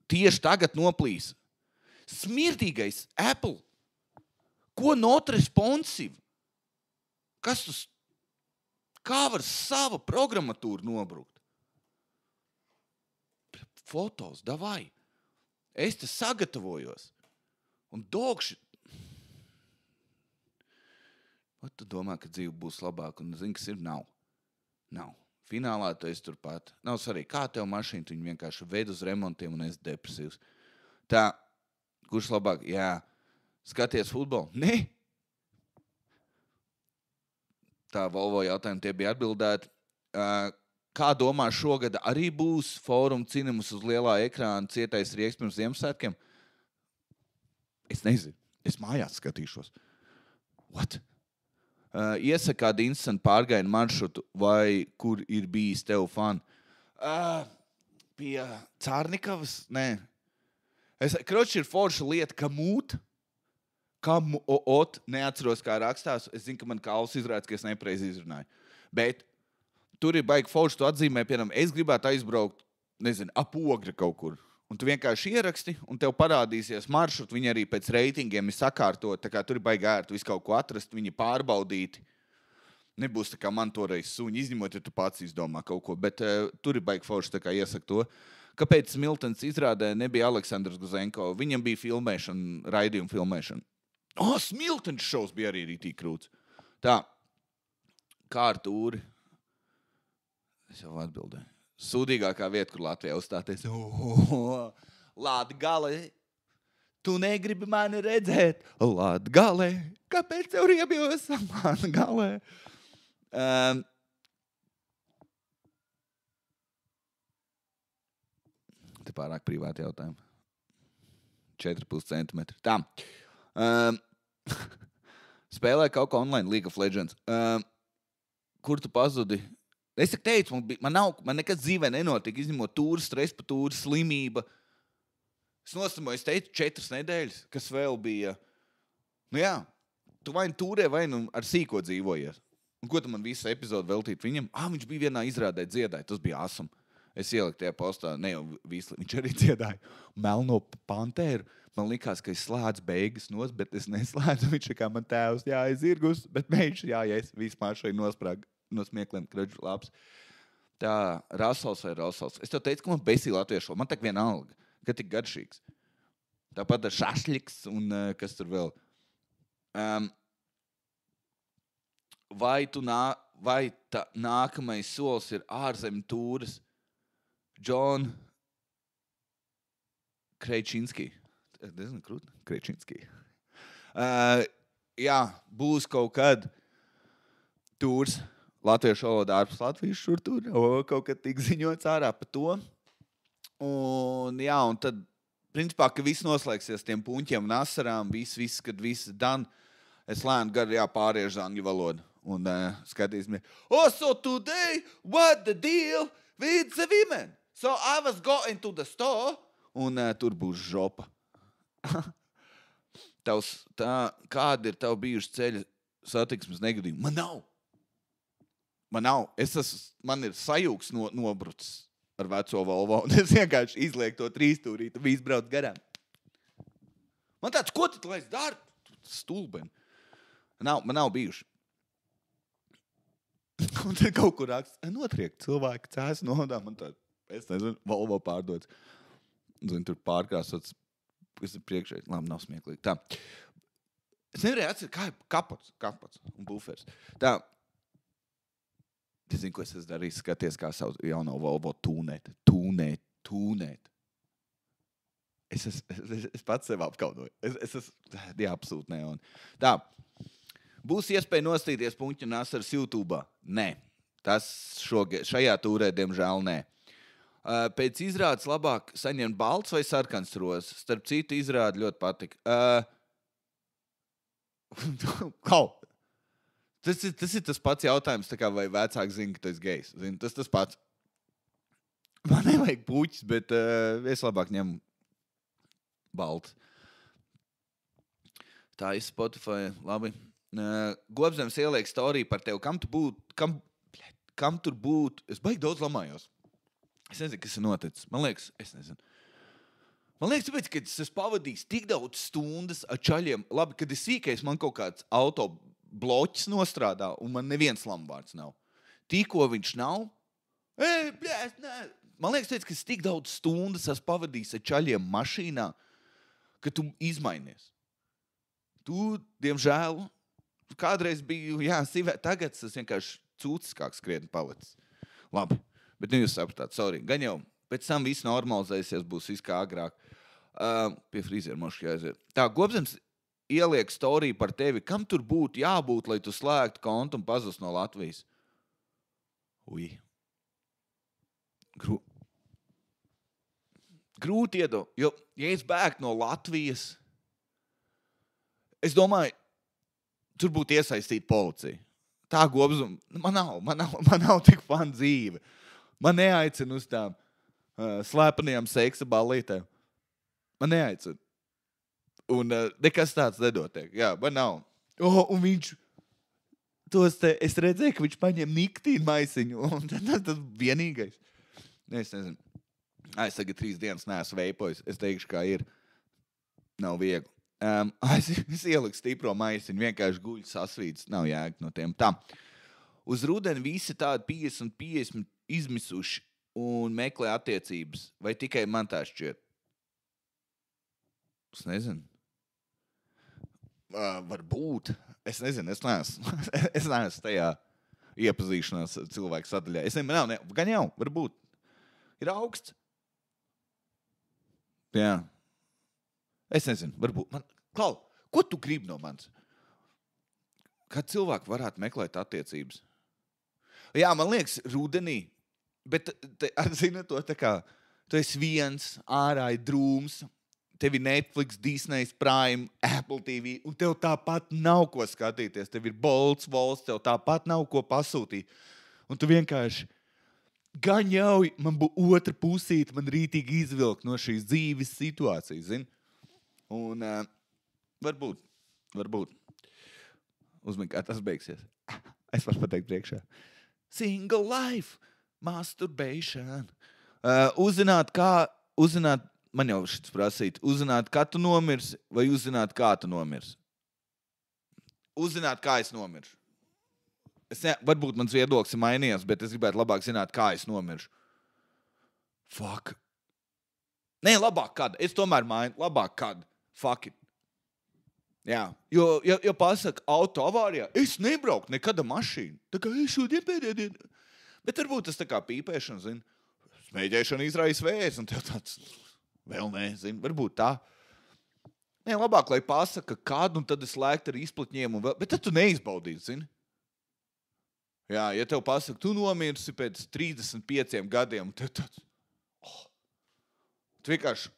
tieši tagad noplīs? Smirdīgais Apple. Ko not responsive? Kā var sava programmatūra nobrukt? Fotos, davai. Es te sagatavojos. Un dogši. Vai tu domā, ka dzīve būs labāka? Un zini, kas ir? Nav. Finālā tu esi turpat. Nav svarīgi, kā tev mašīna, tu viņu vienkārši ved uz remontiem un esi depresīvs. Tā, kurš labāk? Jā, skaties futbolu? Ne. Tā Volvo jautājumu tie bija atbildēti. Kā domā šogad arī būs Fórum Cinemas uz lielā ekrāna cietais rieks pirms Ziemassvētkiem? Es nezinu. Es mājās skatīšos. What? Iesaka kādu interesantu pārgājienu maršrutu, vai kur ir bijis tev fani? Pie Cārnikavas? Nē. Kroči ir forša lieta, neatceros, kā rakstās. Es zinu, ka man kāls izrāds, ka es nepareizi izrunāju. Bet tur ir baigi forša, tu atzīmē, piemēram, es gribētu aizbraukt, nezinu, ap Ogri kaut kur. Un tu vienkārši ieraksti, un tev parādīsies maršruti, viņi arī pēc reitingiem ir sakārtot, tā kā tur ir baigi ērti visu kaut ko atrast, viņi pārbaudīti. Nebūs tā kā man toreiz suņi izņemot, ja tu pats izdomā kaut ko, bet tur ir baigi forši, tā kā iesaka to. Kāpēc Smiltens izrādē nebija Aleksandrs Guzenko? Viņam bija filmēšana, raidījuma filmēšana. Smiltens šovs bija arī rītīgi krūts. Tā, kā ar tūri? Es jau atbildēju. Sūdīgākā vieta, kur Latvijā uzstāties. Latgale. Tu negribi mani redzēt Latgalē. Kāpēc tev riebjos Latgalē? Te pārāk privāti jautājumi. 4,5 centimetri. Tā. Spēlēju kaut ko online, League of Legends. Kur tu pazudi? Es teicu, man nekas dzīvē nenotika, izņemot tūru, stresu pa tūru, slimība. Es nostamoju, es teicu 4 nedēļas, kas vēl bija. Nu jā, tu vai nu tūrē, vai nu ar sīko dzīvojies. Un ko tu man visu epizodu veltīt viņam? Viņš bija vienā izrādē dziedāja, tas bija awesome. Es ieliku tajā postā, ne jau visu, viņš arī dziedāja Melno Panteru. Man likās, ka es slēdzu beigas nos, bet es neslēdzu. Viņš kā man tēvs, zirgus, bet meņš, es vispār šai nosprāgu no smiekliem kraģu labs. Tā, Rasals vai Rasals. Es tev teicu, ka man besī latviešu, man tak vienalga, ka tik garšīgs. Tāpat ar šašļiks un kas tur vēl. Vai nākamais solis ir ārzemju tūres? John Krejčinski. Es nezinu, krūt. Krejčinski. Jā, būs kaut kad tūrs latviešu valodā ārpus Latvijas šur tur. Kaut kad tik ziņots ārā pa to. Un jā, un tad, principā, ka viss noslēgsies tiem puņķiem un asarām, viss, kad viss dan, es lēnu gadu pāriežu angļu valodu. Un skatīsimies. So today, what the deal with the women? So I was going to the store. Un tur būs žopa. Kāda ir tev bijuši ceļa satiksmes negadījumi? Man nav. Man ir sajūgs nobrucis ar veco Volvo. Un es vienkārši izlieku to 3-stūrīti, viss brauc garām. Man tāds, ko tu lai es daru? Stulbeni. Man nav bijuši. Un tad kaut kur raksts, notriek cilvēki cēs nodā. Man tā, es nezinu, Volvo pārdots. Zinu, tur pārkrāsots, kas ir priekšēji. Labi, nav smieklīgi. Tā. Es nevarēju atceru, kā ir kapots un bufers. Tā. Es zinu, ko es esmu darījis, skaties, kā savu jauno Volvo tūnēt. Es pats sev apkaunoju. Jā, absolūti ne. Un tā. Būs iespēja nostīties puņķu un asaras YouTube? Nē. Tas šajā tūrē, diemžēl, nē. Pēc izrādes labāk saņemt balts vai sarkans rozes? Starp citu izrādi ļoti patika. Tas ir tas pats jautājums, tā kā vai vecāki zina, ka tu esi gejs. Tas pats. Man nevajag puķis, bet es labāk ņemu balts. Tā ir Spotify, labi. Gobzems ieliek storiju par tevi. Kam tur būtu? Es baigi daudz lamājos. Es nezinu, kas ir noticis. Man liekas, es nezinu. Man liekas, tāpēc, ka es esmu pavadījis tik daudz stundas ar čaļiem. Labi, kad es sīkais, man kaut kāds auto bloķis nostrādā, un man neviens lamvārds nav. Tikko viņš nav, man liekas, tāpēc, ka es tik daudz stundas esmu pavadījis ar čaļiem mašīnā, ka tu izmainies. Tu, diemžēl, kādreiz biju, tagad es vienkārši cūciskāks krietni palicis. Labi, bet jūs sapratāt, sorry. Gan jau, pēc tam viss normalizēsies, būs viss kā agrāk. Pie frizieru mošu jāaiziet. Tā, Gobzems ieliek storiju par tevi. Kam tur būtu jābūt, lai tu slēgtu kontu un pazust no Latvijas? Grūti iedomāt, jo, ja es bēgtu no Latvijas, es domāju, tur būtu iesaistīta policija. Tā Gobzum, man nav tik fana dzīve. Man neaicina uz tām slēpanajām seksa ballītēm. Man neaicina. Un nekas tāds nedotiek. Jā, man nav. Un viņš, es redzēju, ka viņš paņem niktīnu maisiņu. Un tas vienīgais. Es nezinu. Es tagad 3 dienas neesmu veipojis. Es teikšu, kā ir. Nav viegli. Es ieliku stipro maisiņu, vienkārši guļu sasvīts, nav jēga no tiem. Tā, uz rudeni visi tādi 50 izmisuši un meklē attiecības, vai tikai man tā šķiet? Es nezinu. Varbūt. Es nezinu, es neesmu tajā iepazīšanās cilvēku sadaļā. Es nezinu, gan jau, varbūt. Ir augsts. Jā. Es nezinu, varbūt man... Klau, ko tu gribi no manis? Kā cilvēki varētu meklēt attiecības? Jā, man liekas, rudenī, bet zini to tā kā, tu esi viens, ārā ir drūms, tev ir Netflix, Disney, Prime, Apple TV, un tev tāpat nav ko skatīties. Tev ir Bolts, Vols, tev tāpat nav ko pasūtīt. Un tu vienkārši gan jau man būtu otra pusīte, man rītīgi izvilkt no šīs dzīves situācijas, zini? Un varbūt. Uzmini, kā tas beigsies. Es varu pateikt priekšā. Single life, masturbation. Uzzināt, man jau šis prasīt, uzzināt, kā tu nomirsi, vai uzzināt, kā tu nomirsi? Uzzināt, kā es nomiršu. Varbūt mans viedoklis ir mainījies, bet es gribētu labāk zināt, kā es nomiršu. Fuck. Nē, labāk kad. Es tomēr mainu. Labāk kad. Fuck it. Jā. Jo pasaka auto avārijā, es nebrauku nekad ar mašīnu. Tā kā es šodien pēdējā diena. Bet varbūt tas tā kā pīpēšana, zini. Smēģēšana izraisa vēzi, un tev tāds vēl nē, zini. Varbūt tā. Nē, labāk, lai pasaka kādu, un tad es lēktu ar izplatņiem. Bet tad tu neizbaudīsi, zini. Jā, ja tev pasaka, tu nomirsi pēc 35 gadiem, tev tāds... Tu vienkārši...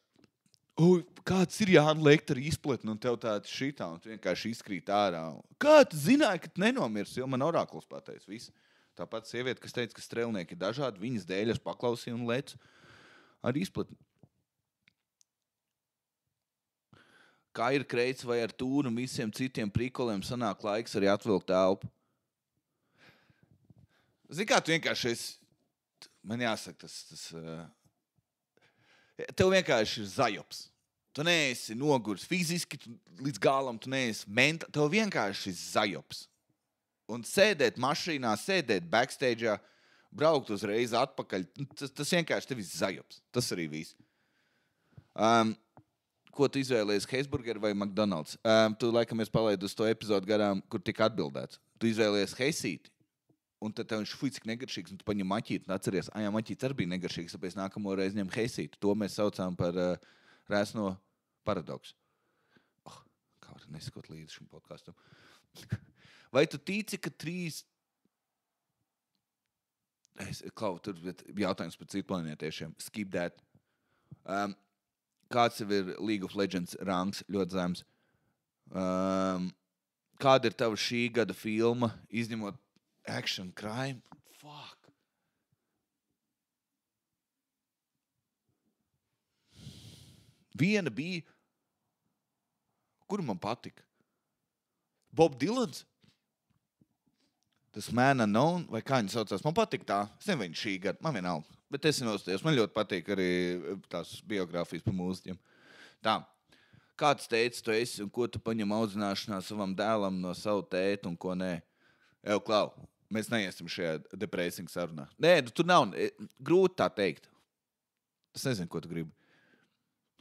kāds ir Jāna lēkt ar izplatni, un tev tāds šitā, un tu vienkārši izkrīt ārā. Kā tu zināji, ka tu nenomirs, jo man orakls pateica visu. Tāpat sieviete, kas teica, ka strelnieki ir dažādi, viņas dēļ es paklausīju un lecu ar izplatni. Kā ir kreits vai ar tūru un visiem citiem prikoliem sanāk laiks arī atvilkt elpu? Zini, kā tu vienkārši esi... Man jāsaka, tev vienkārši ir zajops. Tu neesi nogurs fiziski, līdz galam tu neesi mentāli. Tev vienkārši ir zajops. Un sēdēt mašīnā, sēdēt backstage'ā, braukt uzreiz atpakaļ, tas vienkārši tev ir zajops. Tas arī viss. Ko tu izvēlējies, Heisburger vai McDonald's? Tu laikam esi palaid uz to epizodu garām, kur tika atbildēts. Tu izvēlējies Heisīti. Un tad tev viņš fuj, cik negaršīgs, un tu paņem maķīti un atceries, jā, maķītis arī bija negaršīgs, tāpēc nākamo reizi ņem Heisīti. To mēs saucām par rēsno paradoksu. Kā var nesakot līdzi šim podkastam? Vai tu tici, ka 3... tur jautājums par citu planētiešiem. Skip that. Kāds tev ir League of Legends rangs ļoti zems? Kāda ir tava šī gada filma, izņemot action, crime? Fuck. Viena bija, kuru man patika. Bob Dylans. Tas Man Unknown, vai kā viņi saucās. Man patika tā. Es nezinu, viņa šī gada. Man vienalga. Bet es nostājos. Man ļoti patīk arī tās biogrāfijas par mūziķiem. Tā. Kāds teica, tu esi un ko tu paņem audzināšanā savam dēlam no savu tētu un ko nē? Klau, mēs neiesim šajā depressing sarunā. Nē, tur nav grūti tā teikt. Es nezinu, ko tu gribi.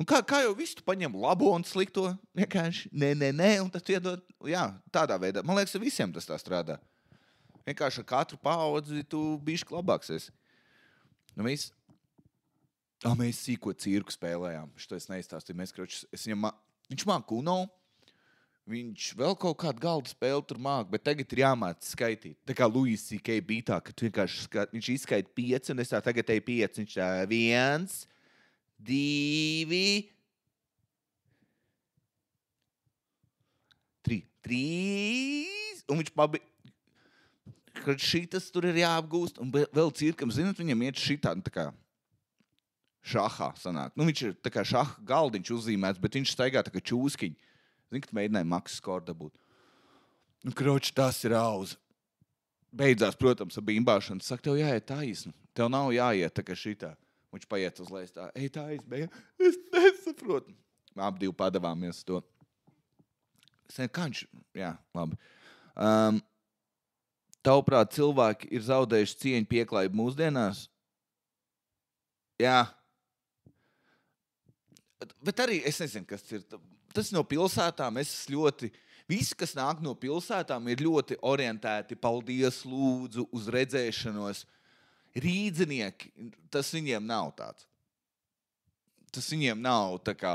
Un kā jau visu tu paņem labo un slikto? Vienkārši nē, un tad tu iedod, jā, tādā veidā. Man liekas, visiem tas tā strādā. Vienkārši ar katru paudzi tu bišķi labāks esi. Nu, viss. Mēs sīko cirku spēlējām. Šito es neizstāstīju. Viņš māk Uno. Viņš vēl kaut kādu galdu spēli tur māk, bet tagad ir jāmāc skaitīt. Tā kā Louis C.K. bija tā, ka tu vienkārši viņš izskaita 5, un es tā tagad teju 5. Viņš tā 1, 2, 3, un viņš pabeidz. Kad šitas tur ir jāapgūst, un vēl cirkam, zināt, viņam iet šitā, tā kā šahā sanāk. Nu, viņš ir tā kā šaha galdiņš uzzīmēts, bet viņš staigā tā kā čūskiņi. Zini, ka tu mēģināji maksas skoru dabūt. Nu, kroči, tas ir auza. Beidzās, protams, ar bimbāšanu. Saka, tev jāiet taisni. Tev nav jāiet tā kā šitā. Viņš paiet uz lejas tā. Ej, taisni, es nesaprotu. Abi divi padavāmies to. Kā viņš... Jā, labi. Tavuprāt, cilvēki ir zaudējuši cieņu pieklājību mūsdienās? Jā. Bet arī es nezinu, kas ir... Tas no pilsētām es ļoti... Visi, kas nāk no pilsētām, ir ļoti orientēti, paldies, lūdzu, uz redzēšanos. Rīdzinieki, tas viņiem nav tāds. Tas viņiem nav tā kā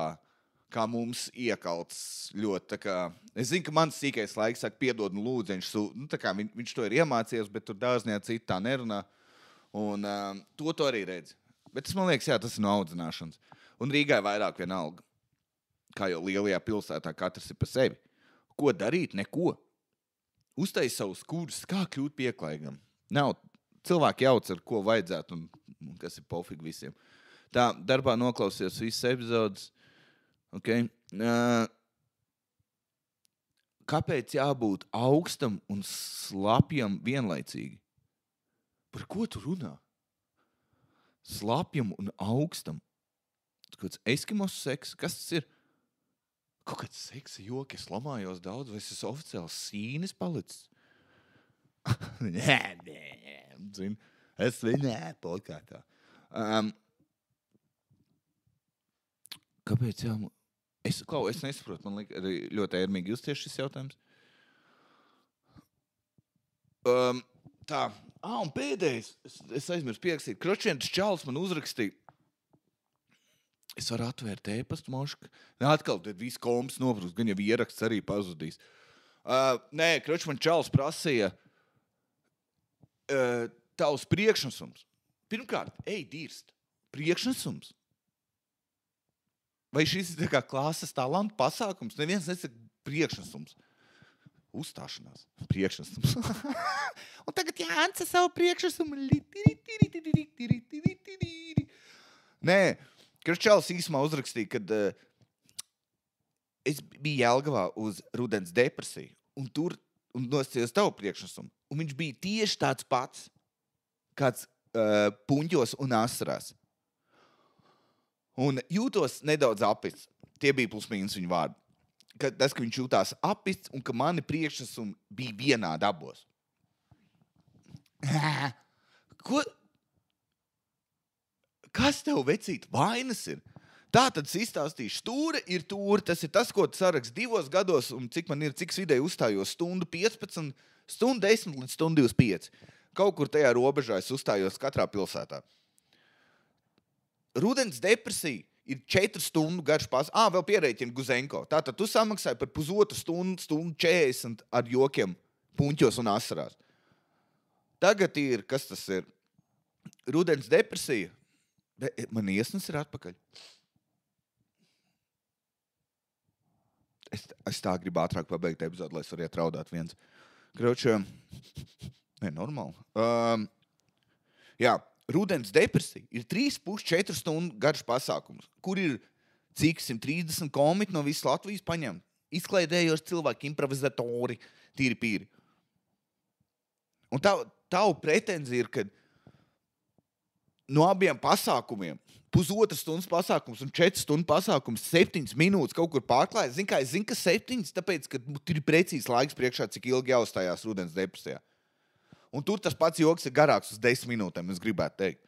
kā mums iekalts ļoti. Tā kā, es zinu, ka mans sīkais laiks saka, piedod, lūdzu, tā kā viņš to ir iemācījies, bet tur dārzniecā citi tā nerunā. Un to arī redz. Bet man liekas, jā, tas ir no audzināšanas. Un Rīgai vairāk vienalga. Kā jau lielajā pilsētā katrs ir pa sevi. Ko darīt? Neko. Uztais savus kursus, kā kļūt pieklājīgam. Nav. Cilvēki jauc, ar ko vajadzētu un kas ir pofīgi visiem. Tā, darbā noklausījos visas epizodes. Okay. Kāpēc jābūt augstam un slapjam vienlaicīgi? Par ko tu runā? Slapjam un augstam. Kāds eskimos seks? Kas tas ir? Kaut kāds seksa joki, es lamājos daudz, vai es esmu oficiāls sīnis palicis? Nē, zinu. Es podkāstā. Kāpēc jābūt? Es nesaprotu, man liekas, arī ļoti ērmīgi justies šis jautājums. Tā. Un pēdējais, es aizmirsu pierakstīt. Kročiens Čāls man uzrakstīja. Es varu atvērt e-pastu, moška. Atkal, tad viss komps nobrūst, gan jau ieraksts arī pazudīs. Nē, Kročiens Čāls prasīja tavs priekšnesums. Pirmkārt, dirst. Priekšnesums. Vai šis ir tā kā klases talantu pasākums? Neviens nesaka priekšnesums. Uzstāšanās. Priekšnesums. Un tagad Jānis savu priekšnesumu. Nē, Kračāls īsumā uzrakstīja, kad es biju Jelgavā uz rudens depresiju. Un tur nosacījos tavu priekšnesumu. Un viņš bija tieši tāds pats, kāds puņķos un asarās. Un jūtos nedaudz apists. Tie bija plus mīnus viņa vārdi. Ka viņš jūtās apists un ka mani priekšnesumi bija vienādi abos. Ko? Kas tev, vecīt, vainas ir? Tā tad izstāstīšu. Stūre ir tūre. Tas ir tas, ko tu sarakst 2 gados. Un cik vidēji uzstājos? Stundu 15, stundu 10 līdz stundu 25. Kaut kur tajā robežā es uzstājos katrā pilsētā. Rudens depresija ir 4 stundu garš pasākums. Vēl pierēķina Guzenko. Tātad tu samaksāji par pusotru stundu 40 ar jokiem, puņķos un asarās. Tagad ir, kas tas ir? Rudens depresija. Man iesnas ir atpakaļ. Es tā gribu ātrāk pabeigt epizodu, lai es varētu raudāt viens. Kroči, normāli. Jā. Rudens depresija ir 3,5-4 stundu garš pasākums, kur ir cik 130 komiķi no visas Latvijas paņem. Izklaidējoši cilvēki, improvizatori, tīri pīri. Un tavu pretenzija ir, ka no abiem pasākumiem, 1,5 stundas pasākums un 4 stundu pasākums, 7 minūtes kaut kur pārklājas. Es zinu, ka 7, tāpēc, ka tur ir precīzi laiks priekšā, cik ilgi jāuzstājās rudens depresijā. Un tur tas pats joks ir garāks uz 10 minūtēm, es gribētu teikt.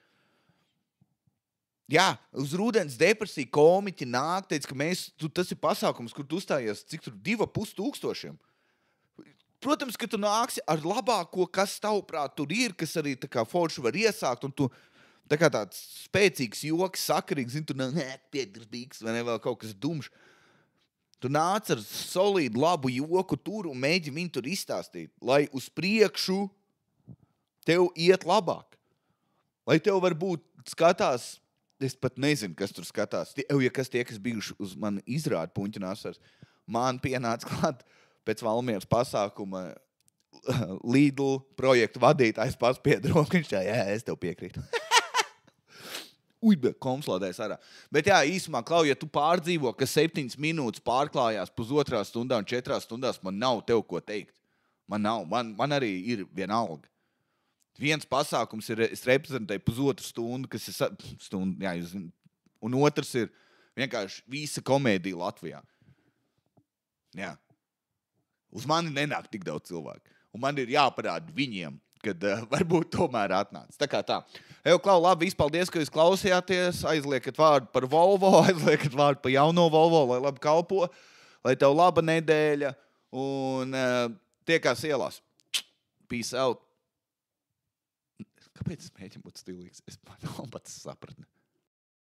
Jā, uz rudens depresiju komiķi nāk, teica, ka tas ir pasākums, kur tu uzstājies, cik tur 2,5 tūkstošiem. Protams, ka tu nāksi ar labāko, kas tavuprāt tur ir, kas arī tā kā forši var iesākt, un tu tā kā tāds spēcīgs joks, sakarīgs, zini, tu piedarbīgs, vai ne, vēl kaut kas dumšs. Tu nāc ar solīdu, labu joku tur un mēģini viņu tur izstāstīt, lai uz priekšu tev iet labāk. Lai tev varbūt skatās, es pat nezinu, kas tur skatās. Tie, kas bijuši uz mani izrādi puņķinās, man pienāca klāt pēc Valmieras pasākuma Lidl projektu vadītājs pats piedroka. Viņš tā, jā, es tev piekrītu. Komslādēs arā. Bet jā, īsumā, Klau, ja tu pārdzīvo, ka 7 minūtes pārklājās 1,5 stundā un 4 stundās, man nav tev ko teikt. Man nav. Man arī ir vienalga. Viens pasākums ir, es reprezentēju 1,5 stundu, kas ir stunda, jā, jūs zināt, un otrs ir vienkārši visa komēdija Latvijā. Jā. Uz mani nenāk tik daudz cilvēku. Un man ir jāparāda viņiem, kad varbūt tomēr atnāc. Tā kā tā. Klau, labi, paldies, ka jūs klausījāties. Aizliekat vārdu par Volvo, aizliekat vārdu par jauno Volvo, lai labi kalpo, lai tev laba nedēļa un tiekās ielās. Peace out. Kāpēc es mēģinu būt stilīgs? Es pats sapratu.